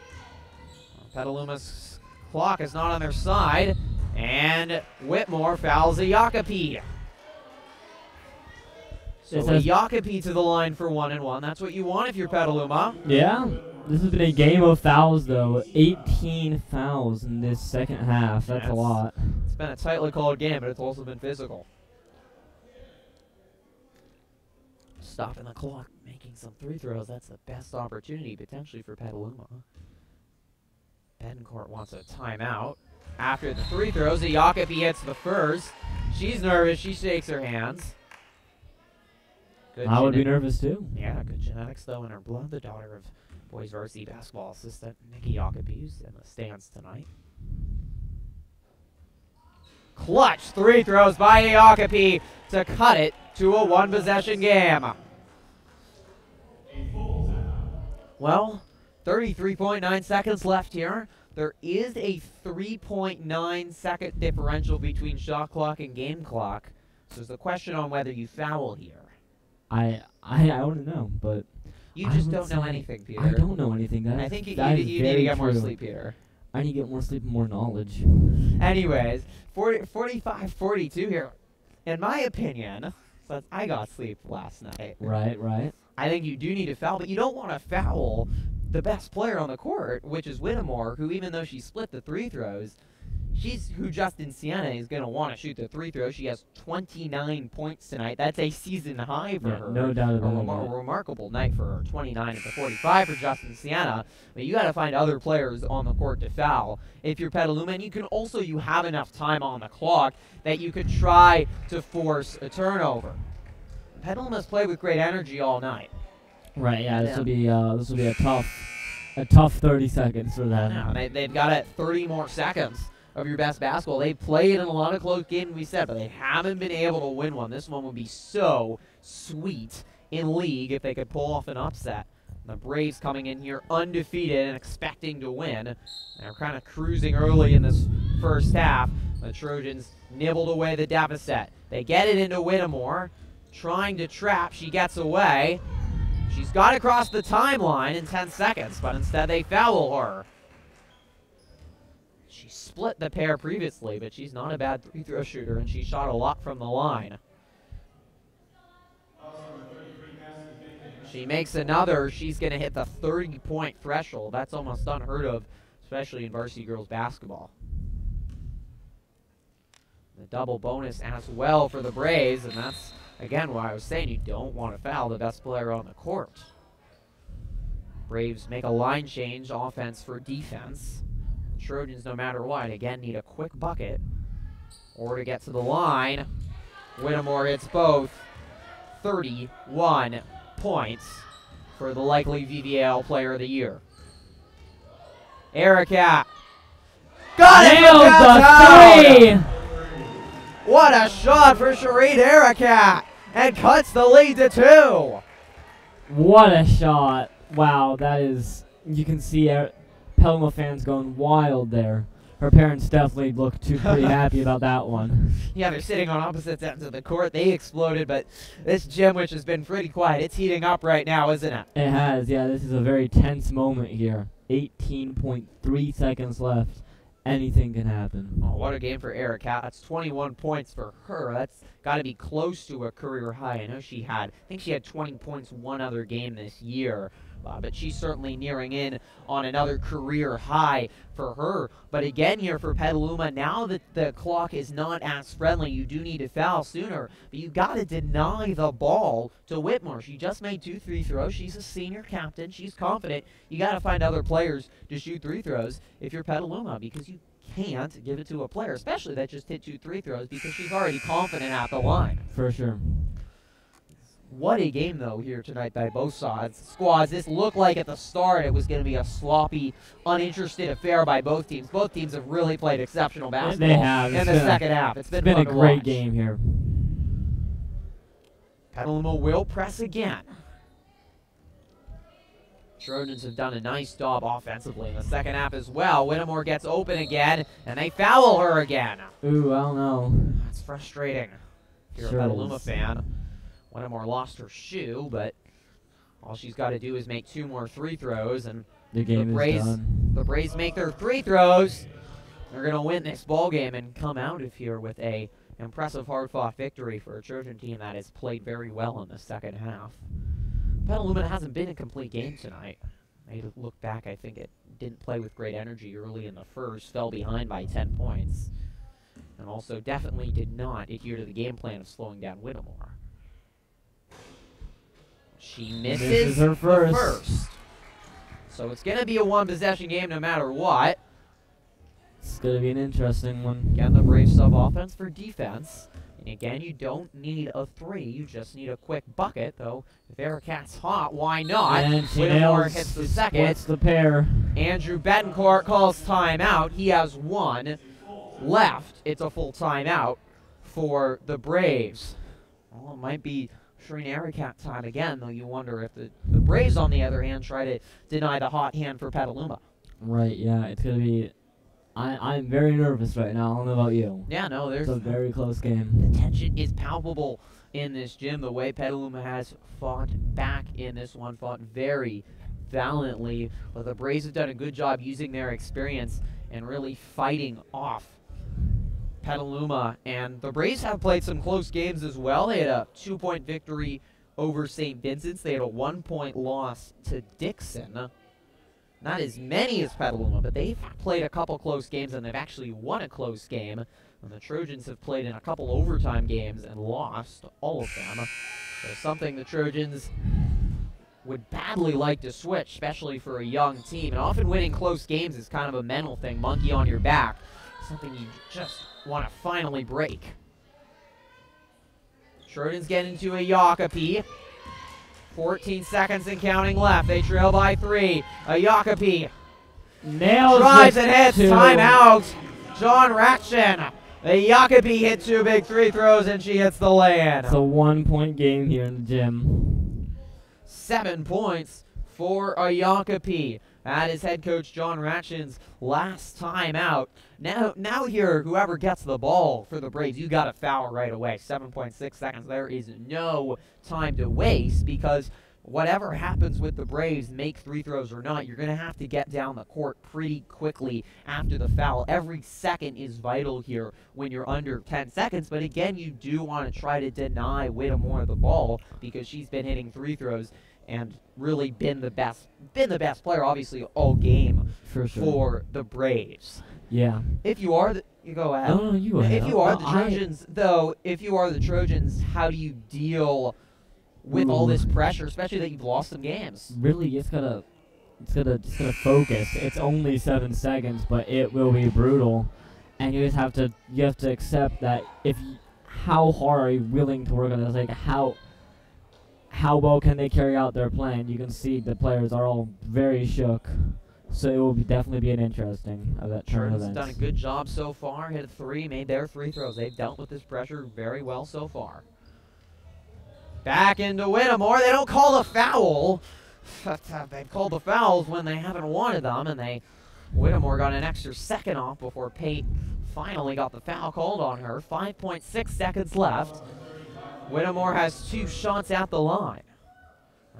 Petaluma's clock is not on their side, and Whitmore fouls a Jacopi. So a Jacopi to the line for 1-1. That's what you want if you're Petaluma. Yeah. This has been a game of fouls, though. 18 fouls in this second half. That's a lot. It's been a tightly called game, but it's also been physical. Stopping the clock, making some free throws. That's the best opportunity potentially for Petaluma. Betancourt wants a timeout. After the free throws, a Jacopi hits the first. She's nervous. She shakes her hands. I would be nervous too. Yeah, good genetics though in her blood. The daughter of boys varsity basketball assistant Nikki Jacopi, who's in the stands tonight. Clutch 3 throws by Jacopi to cut it to a 1-possession game. Well, 33.9 seconds left here. There is a 3.9 second differential between shot clock and game clock. So there's the question on whether you foul here. I don't know, but you just don't know anything, Peter. I don't know anything. I think you need to get more sleep, Peter. I need to get more sleep and more knowledge. Anyways, 45-42 here. In my opinion, since I got sleep last night. Right. I think you do need to foul, but you don't want to foul the best player on the court, which is Whittemore, who even though she split the 3 throws, she's who Justin Siena is going to want to shoot the 3 throws. She has 29 points tonight. That's a season high for her. No doubt about it. A remarkable night for her. 29 to 45 for Justin Siena. But you got to find other players on the court to foul if you're Petaluma. And you have enough time on the clock that you could try to force a turnover. Petaluma's played with great energy all night. Right. Yeah. This will be a tough 30 seconds for them. Yeah, they've got it 30 more seconds of your best basketball. They've played in a lot of close games, we said, but they haven't been able to win one. This one would be so sweet in league if they could pull off an upset. The Braves coming in here undefeated and expecting to win. They're kind of cruising early in this first half. The Trojans nibbled away the deficit. They get it into Whittemore, trying to trap. She gets away. She's got to cross the timeline in 10 seconds, but instead they foul her. She split the pair previously, but she's not a bad 3-throw shooter, and she shot a lot from the line. She makes another. She's going to hit the 30-point threshold. That's almost unheard of, especially in varsity girls basketball. The double bonus as well for the Braves, and that's, again, why I was saying you don't want to foul the best player on the court. Braves make a line change, offense for defense. Trojans, no matter what, again, need a quick bucket or to get to the line. Whittemore hits both. 31 points for the likely VVAL Player of the Year. Erica got it! Nailed the 3! What a shot for Shereen Erica! And cuts the lead to 2. What a shot. Wow, that is, you can see Petaluma fans going wild there. Her parents definitely looked pretty happy about that one. Yeah, they're sitting on opposite ends of the court. They exploded, but this gym, which has been pretty quiet, it's heating up right now, isn't it? It has, yeah. This is a very tense moment here. 18.3 seconds left. Anything can happen. Oh, what a game for Erica. That's 21 points for her. That's got to be close to a career high. I think she had 20 points one other game this year. But she's certainly nearing in on another career high for her. But again here for Petaluma, now that the clock is not as friendly, you do need to foul sooner. But you got to deny the ball to Whitmore. She just made 2 3 throws. She's a senior captain. She's confident. You got to find other players to shoot 3 throws if you're Petaluma, because you can't give it to a player, especially that just hit 2 3 throws, because she's already confident at the line. For sure. What a game, though, here tonight by both squads. This looked like at the start it was going to be a sloppy, uninterested affair by both teams. Both teams have really played exceptional basketball They have. in the second half. It's been a fun to great watch. game here. Petaluma will press again. Trojans have done a nice job offensively in the second half as well. Whittemore gets open again, and they foul her again. Ooh, I don't know. That's frustrating. If you're Sure a Petaluma is. fan. Whittemore lost her shoe, but all she's got to do is make 2 more free throws, and The game is done. the Braves make their 3 throws. They're going to win this ball game and come out of here with a impressive, hard-fought victory for a Trojan team that has played very well in the second half. Petaluma hasn't been a complete game tonight. They look back, I think it didn't play with great energy early in the first, fell behind by 10 points, and also definitely did not adhere to the game plan of slowing down Whittemore. She misses her the first. So it's going to be a one-possession game no matter what. It's going to be an interesting one. Again, the Braves sub offense for defense. And again, you don't need a 3. You just need a quick bucket, though. If Ericat's hot, why not? And she Whittemore nails, hits the she second. splits the pair. Andrew Betancourt calls timeout. He has 1 left. It's a full timeout for the Braves. Well, it might be Shreen Ericat time again, though you wonder if the Braves, on the other hand, try to deny the hot hand for Petaluma. Right, yeah, it's going to be... I'm very nervous right now. I don't know about you. Yeah, no, It's there's... a very close game. The tension is palpable in this gym. The way Petaluma has fought back in this one, fought very valiantly. But the Braves have done a good job using their experience and really fighting off Petaluma. And the Braves have played some close games as well. They had a 2-point victory over St. Vincent's. They had a 1-point loss to Dixon. Not as many as Petaluma, but they've played a couple close games, and they've actually won a close game. And the Trojans have played in a couple overtime games and lost all of them. So something the Trojans would badly like to switch, especially for a young team. And often winning close games is kind of a mental thing, monkey on your back. Something you just want to finally break. Trojans get into a Yakapi. 14 seconds and counting left. They trail by 3. A Yakapi Nails drives it and hits. to- Timeout. John Ratchen. A Yakapi hit 2 big 3 throws, and she hits the lay-in. It's a 1-point game here in the gym. 7 points for a Yakapi. That is head coach John Ratchen's last time out. Now here, whoever gets the ball for the Braves, you got to foul right away. 7.6 seconds. There is no time to waste, because whatever happens with the Braves, make 3 throws or not, you're going to have to get down the court pretty quickly after the foul. Every second is vital here when you're under 10 seconds. But again, you do want to try to deny Whittemore the ball, because she's been hitting 3 throws and really been the best player, obviously, all game For sure. for the Braves. Yeah. If you are you go ahead. No, you go ahead. If you are the I- Trojans, though, if you are the Trojans, how do you deal with all this pressure, especially that you've lost some games? Really, just gotta focus. It's only 7 seconds, but it will be brutal, and you have to accept that. How hard are you willing to work on this? Like how well can they carry out their plan? You can see the players are all very shook, so it will definitely be an interesting turn Trojans event. done a good job so far. Hit a 3, made their 3 throws. They've dealt with this pressure very well so far. Back into Whittemore. They don't call the foul. They've called the fouls when they haven't wanted them, and Whittemore got an extra second off before Pate finally got the foul called on her. 5.6 seconds left. Whittemore has 2 shots at the line.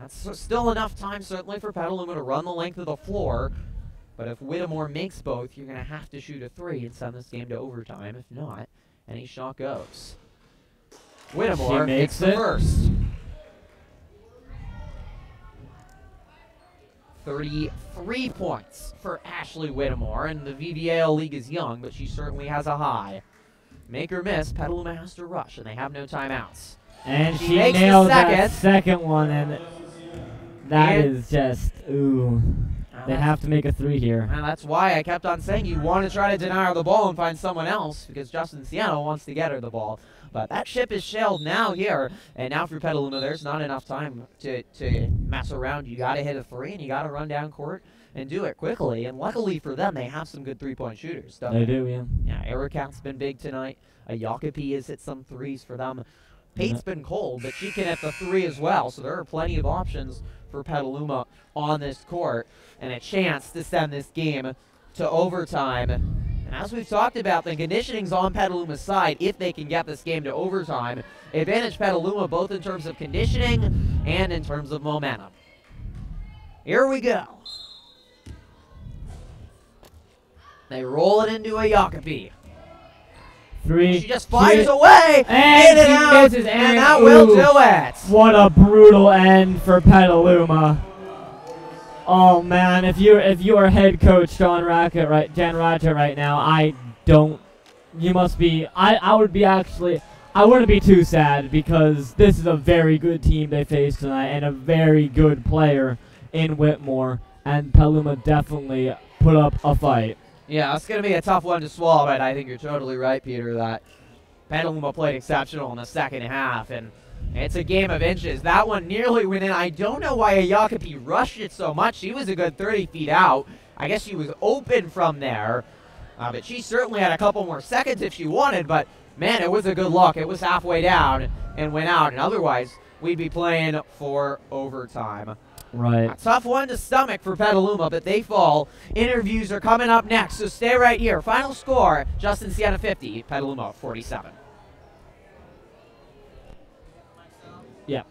That's still enough time, certainly, for Petaluma to run the length of the floor. But if Whittemore makes both, you're going to have to shoot a 3 and send this game to overtime. If not, any shot goes. Whittemore makes hits the it. first. 33 points for Ashlee Whittemore, and the VVAL league is young, but she certainly has a high. Make or miss, Petaluma has to rush, and they have no timeouts. And She she makes the nailed second. that second one, and that And- is just, ooh. They have to make a 3 here. And that's why I kept on saying you want to try to deny her the ball and find someone else, because Justin Siena wants to get her the ball. But that ship is sailed now here, and now for Petaluma, there's not enough time to mess around. You got to hit a 3, and you got to run down court and do it quickly. And luckily for them, they have some good 3-point shooters. They do, yeah. Yeah, Ericat's been big tonight. Jacopi has hit some 3s for them. Pate's been cold, but she can hit the 3 as well. So there are plenty of options for Petaluma on this court, and a chance to send this game to overtime. And as we've talked about, the conditioning's on Petaluma's side if they can get this game to overtime. Advantage Petaluma both in terms of conditioning and in terms of momentum. Here we go. They roll it into a Jacopi. 3. She just fires away, and in and out, misses, and that will do it. What a brutal end for Petaluma. Oh man, if you're head coach Dan Ratchet right now, you must be. I would be actually. I wouldn't be too sad, because this is a very good team they faced tonight and a very good player in Whittemore, and Petaluma definitely put up a fight. Yeah, it's going to be a tough one to swallow, but I think you're totally right, Peter, that Petaluma played exceptional in the second half, and it's a game of inches. That one nearly went in. I don't know why Jacopi rushed it so much. She was a good 30 feet out. I guess she was open from there, but she certainly had a couple more seconds if she wanted, but man, it was a good look. It was halfway down and went out, and otherwise we'd be playing for overtime. Right. A tough one to stomach for Petaluma, but they fall. Interviews are coming up next, so stay right here. Final score, Justin Siena 50, Petaluma 47. Yeah.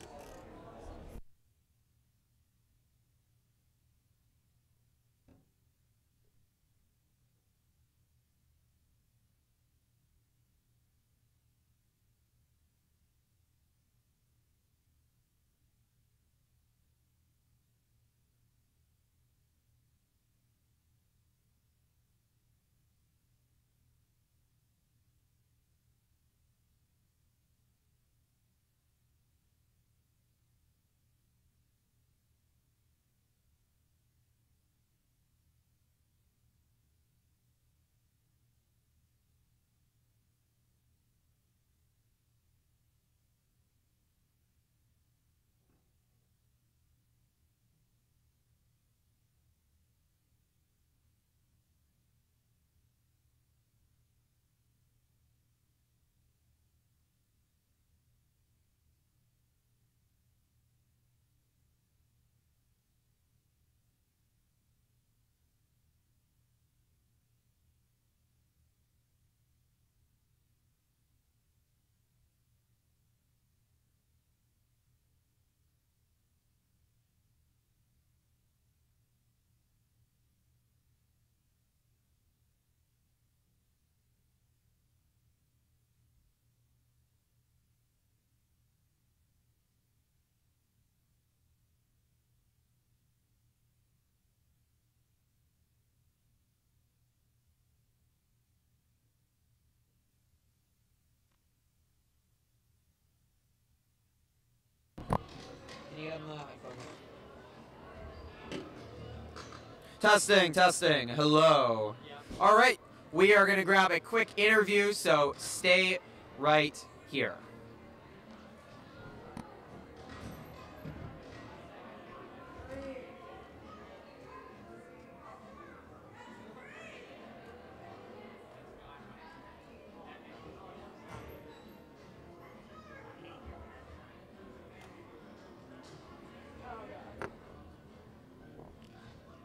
Testing, testing. Hello. All right, we are going to grab a quick interview, so stay right here.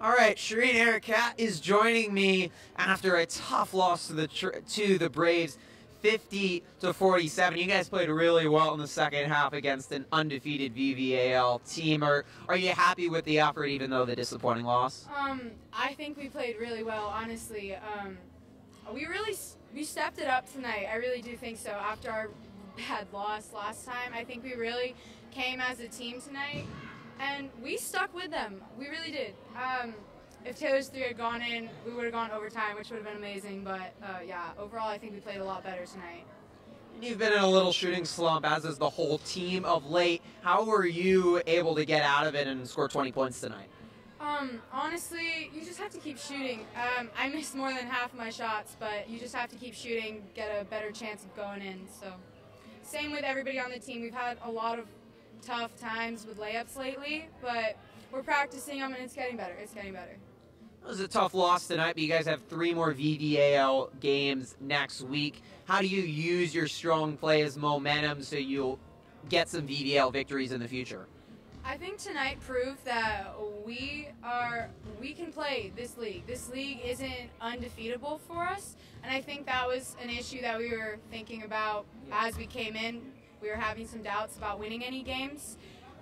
All right, Shireen Ericat is joining me after a tough loss to the Braves, 50-47. You guys played really well in the second half against an undefeated VVAL team. Are you happy with the effort, even though the disappointing loss? I think we played really well, honestly. We stepped it up tonight. I really do think so. After our bad loss last time, I think we really came as a team tonight. And we stuck with them. We really did. If Taylor's 3 had gone in, we would have gone overtime, which would have been amazing. But, yeah, overall, I think we played a lot better tonight. You've been in a little shooting slump, as is the whole team of late. How were you able to get out of it and score 20 points tonight? Honestly, you just have to keep shooting. I missed more than half my shots, but you just have to keep shooting, get a better chance of going in. So, same with everybody on the team. We've had a lot of tough times with layups lately, but we're practicing them, and it's getting better. It's getting better. It was a tough loss tonight, but you guys have 3 more VVAL games next week. How do you use your strong play as momentum so you'll get some VVAL victories in the future? I think tonight proved that we can play this league. This league isn't undefeatable for us, and I think that was an issue that we were thinking about as we came in. We were having some doubts about winning any games,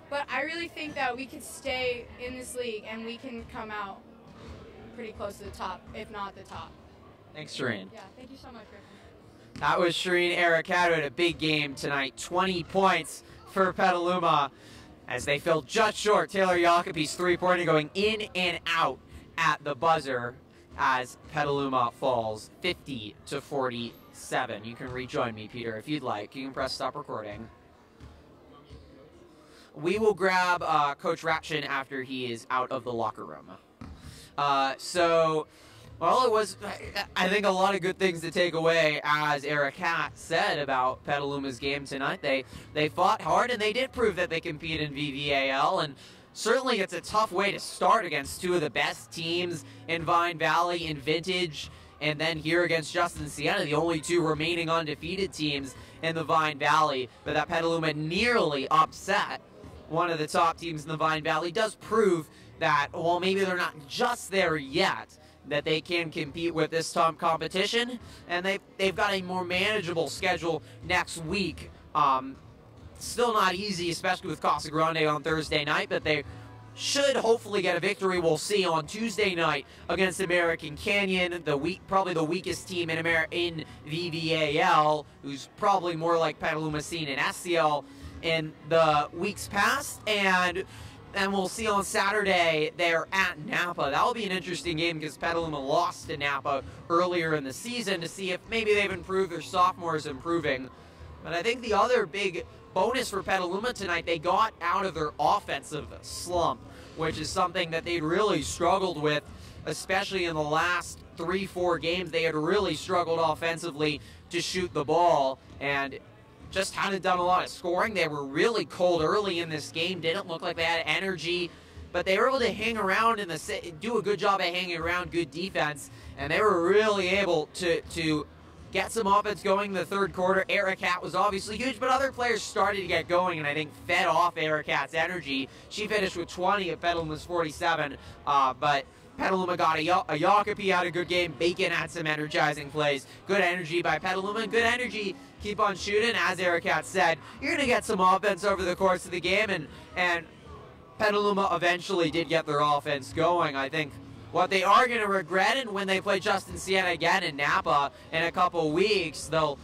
but I really think that we could stay in this league and we can come out pretty close to the top, if not the top. Thanks, Shireen. Yeah, thank you so much, Griffin. That was Shireen Ericato at a big game tonight. 20 points for Petaluma as they fell just short. Taylor Jacoby's three-pointer going in and out at the buzzer as Petaluma falls 50-47. You can rejoin me, Peter, if you'd like. You can press stop recording. We will grab Coach Rapshin after he is out of the locker room. Well, it was, I think, a lot of good things to take away, as Eric Hatt said about Petaluma's game tonight. They fought hard, and they did prove that they compete in VVAL, and certainly it's a tough way to start against 2 of the best teams in Vine Valley in Vintage, and then here against Justin Siena, the only 2 remaining undefeated teams in the Vine Valley. But that Petaluma nearly upset one of the top teams in the Vine Valley does prove that, while maybe they're not just there yet, that they can compete with this top competition, and they've got a more manageable schedule next week. Still not easy, especially with Casa Grande on Thursday night, but they should hopefully get a victory. We'll see on Tuesday night against American Canyon, probably the weakest team in VVAL, who's probably more like Petaluma seen in SCL in the weeks past, and we'll see on Saturday they're at Napa. That'll be an interesting game because Petaluma lost to Napa earlier in the season, to see if maybe they've improved, their sophomores improving. But I think the other big bonus for Petaluma tonight, they got out of their offensive slump, which is something that they'd really struggled with, especially in the last 3-4 games. They had really struggled offensively to shoot the ball, and just hadn't done a lot of scoring. They were really cold early in this game, didn't look like they had energy, but they were able to hang around do a good job at hanging around, good defense, and they were really able to get some offense going in the third quarter. Eric Hatt was obviously huge, but other players started to get going, and I think fed off Eric Hatt's energy. She finished with 20 at Petaluma's 47, but Petaluma got a Jacoby had a good game. Bacon had some energizing plays. Good energy by Petaluma. Good energy. Keep on shooting. As Eric Hatt said, you're going to get some offense over the course of the game, and Petaluma eventually did get their offense going. I think what they are going to regret, and when they play Justin Siena again in Napa in a couple weeks, they'll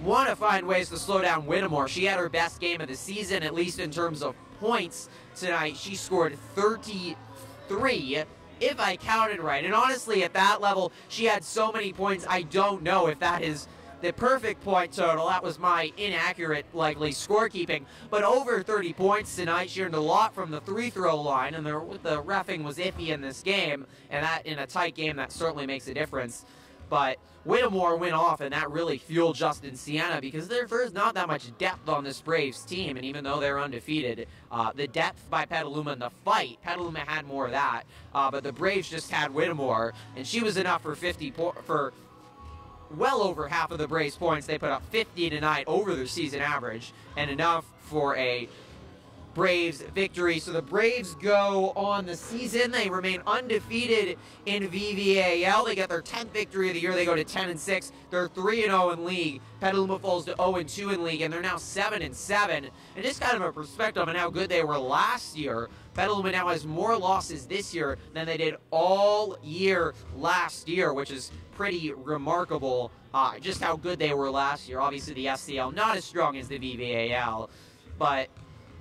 want to find ways to slow down Whittemore. She had her best game of the season, at least in terms of points tonight. She scored 33, if I counted right. And honestly, at that level, she had so many points, I don't know if that is the perfect point total. That was my inaccurate, likely scorekeeping. But over 30 points tonight. She earned a lot from the free-throw line, and the reffing was iffy in this game, and that in a tight game, that certainly makes a difference. But Whittemore went off, and that really fueled Justin Siena, because there's not that much depth on this Braves team, and even though they're undefeated, the depth by Petaluma in the fight, Petaluma had more of that, but the Braves just had Whittemore, and she was enough for well over half of the Braves points. They put up 50 tonight over their season average, and enough for a Braves victory. So the Braves go on the season. They remain undefeated in VVAL. They get their 10th victory of the year. They go to 10-6. They're 3-0 in league. Petaluma falls to 0-2 in league, and they're now 7-7. And just kind of a perspective on how good they were last year, Petaluma now has more losses this year than they did all year last year, which is pretty remarkable, just how good they were last year. Obviously, the SCL not as strong as the VVAL, but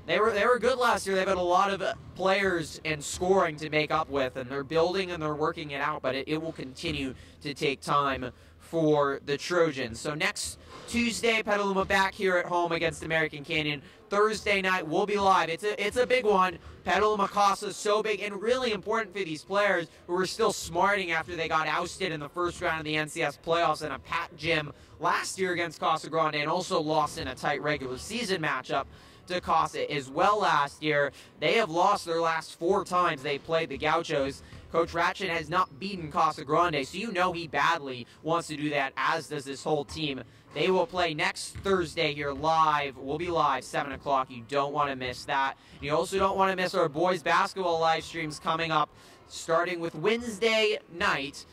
they were good last year. They've had a lot of players and scoring to make up with, and they're building and they're working it out, but it will continue to take time for the Trojans. So next Tuesday, Petaluma back here at home against American Canyon. Thursday night, we'll be live. It's a big one. Petaluma Casa is so big and really important for these players who are still smarting after they got ousted in the first round of the NCS playoffs in a pat gym last year against Casa Grande, and also lost in a tight regular season matchup to Casa as well last year. They have lost their last 4 times they played the Gauchos. Coach Ratchet has not beaten Casa Grande, so you know he badly wants to do that, as does this whole team. They will play next Thursday here live. We'll be live 7 o'clock. You don't want to miss that. You also don't want to miss our boys basketball live streams coming up, starting with Wednesday night.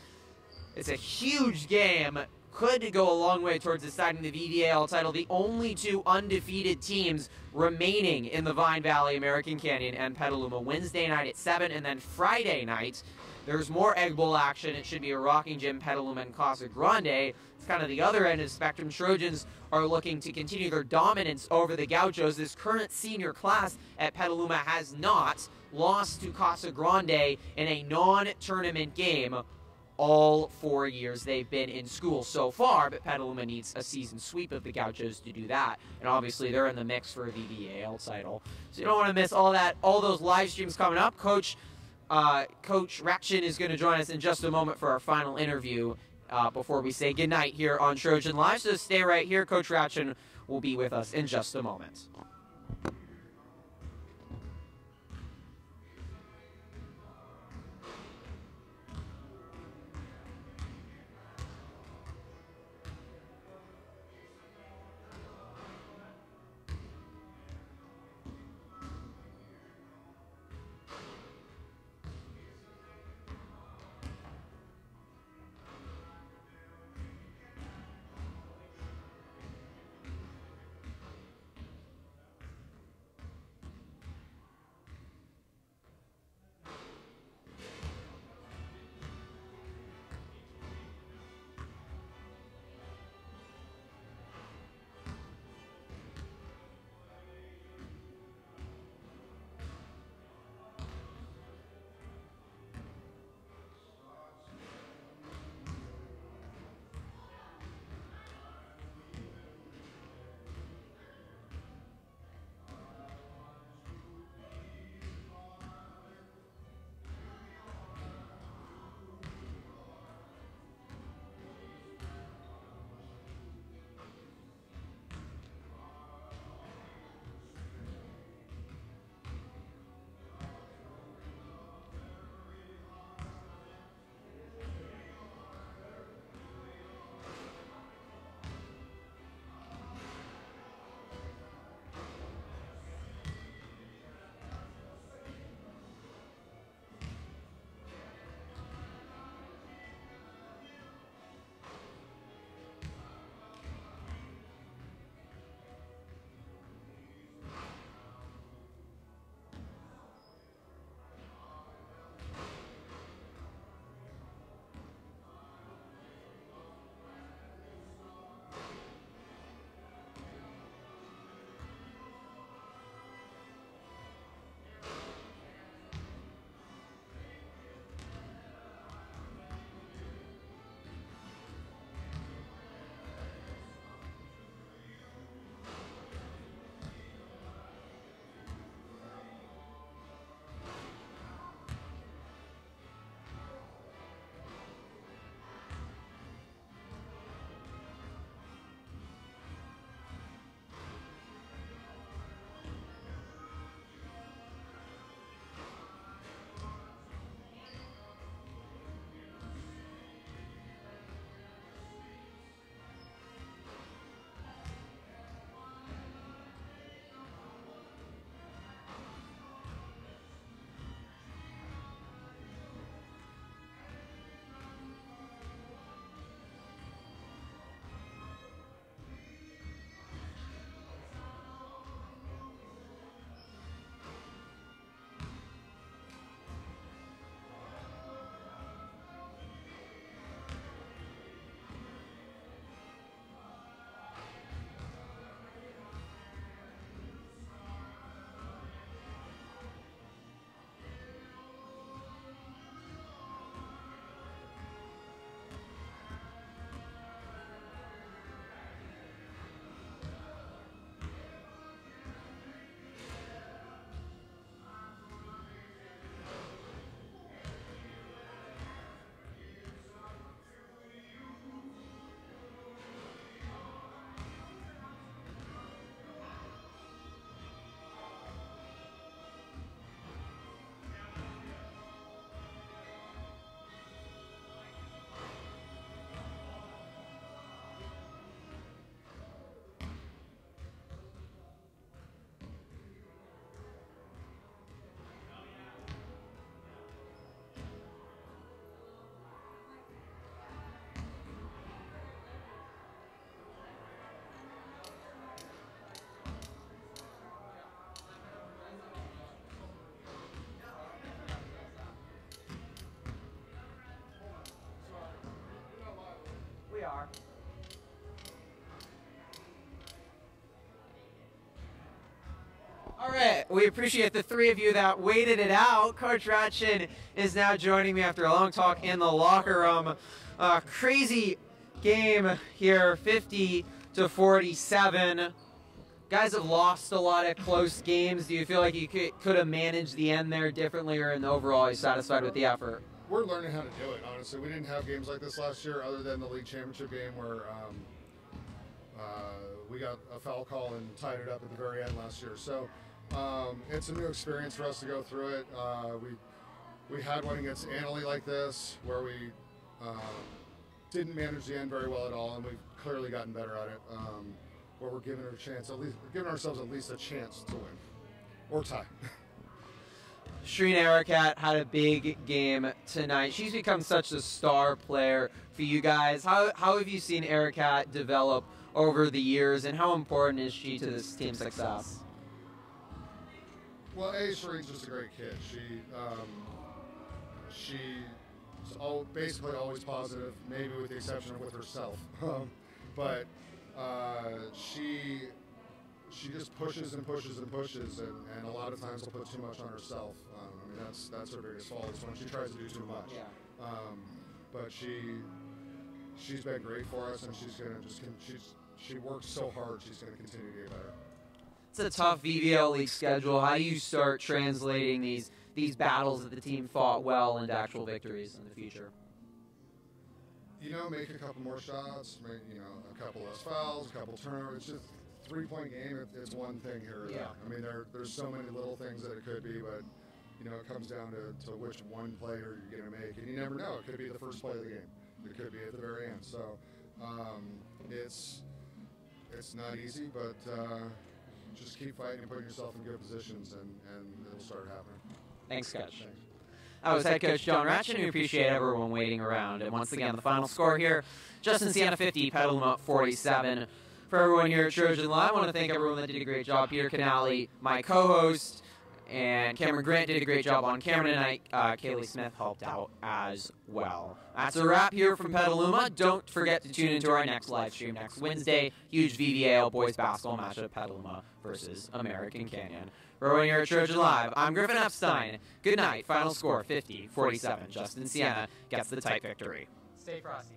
It's a huge game. Could go a long way towards deciding the VVAL title. The only 2 undefeated teams remaining in the Vine Valley, American Canyon and Petaluma. Wednesday night at 7, and then Friday night, there's more Egg Bowl action. It should be a rocking gym, Petaluma and Casa Grande. It's kind of the other end of the spectrum. Trojans are looking to continue their dominance over the Gauchos. This current senior class at Petaluma has not lost to Casa Grande in a non-tournament game all 4 years they've been in school so far, but Petaluma needs a season sweep of the Gauchos to do that. And obviously they're in the mix for a VVAL title. So you don't want to miss all those live streams coming up. Coach Ratchin is going to join us in just a moment for our final interview before we say goodnight here on Trojan Live. So stay right here. Coach Ratchin will be with us in just a moment. All right, we appreciate the three of you that waited it out. Coach Ratchin is now joining me after a long talk in the locker room. Crazy game here, 50-47. Guys have lost a lot of close games. Do you feel like you could have managed the end there differently, or in the overall, are you satisfied with the effort? We're learning how to do it, honestly. We didn't have games like this last year other than the league championship game where we got a foul call and tied it up at the very end last year. So it's a new experience for us to go through it. We had one against Annalee like this where we didn't manage the end very well at all, and we've clearly gotten better at it. Where we're giving giving ourselves at least a chance to win or tie. Shreen Arakat had a big game tonight. She's become such a star player for you guys. How have you seen Arakat develop over the years, and how important is she to this team's success? Well, Shreen's just a great kid. She's basically always positive, maybe with the exception of with herself. But she just pushes and pushes and pushes, and a lot of times will put too much on herself. I mean, that's her biggest fault, is when she tries to do too much. Yeah. But she's been great for us, and she works so hard. She's gonna continue to get better. It's a tough VVAL league schedule. How do you start translating these battles that the team fought well into actual victories in the future? Make a couple more shots, a couple less fouls, a couple turnovers. It's just a 3-point game. It's one thing here or there. I mean, there's so many little things that it could be, but it comes down to which one player you're going to make, and you never know. It could be the first play of the game. It could be at the very end. So it's not easy, but just keep fighting and putting yourself in good positions, and it'll start happening. Thanks, Coach. Thanks. That was head coach John Ratchin. We appreciate everyone waiting around. And once again, the final score here, Justin Siena 50, Petaluma 47. For everyone here at Trojan Live, I want to thank everyone that did a great job. Peter Canali, my co-host, and Cameron Grant did a great job on camera tonight. Kaylee Smith helped out as well. That's a wrap here from Petaluma. Don't forget to tune into our next live stream next Wednesday. Huge VVAL boys basketball match at Petaluma versus American Canyon. For everyone here at Trojan Live, I'm Griffin Epstein. Good night. Final score 50-47. Justin Siena gets the tight victory. Stay frosty.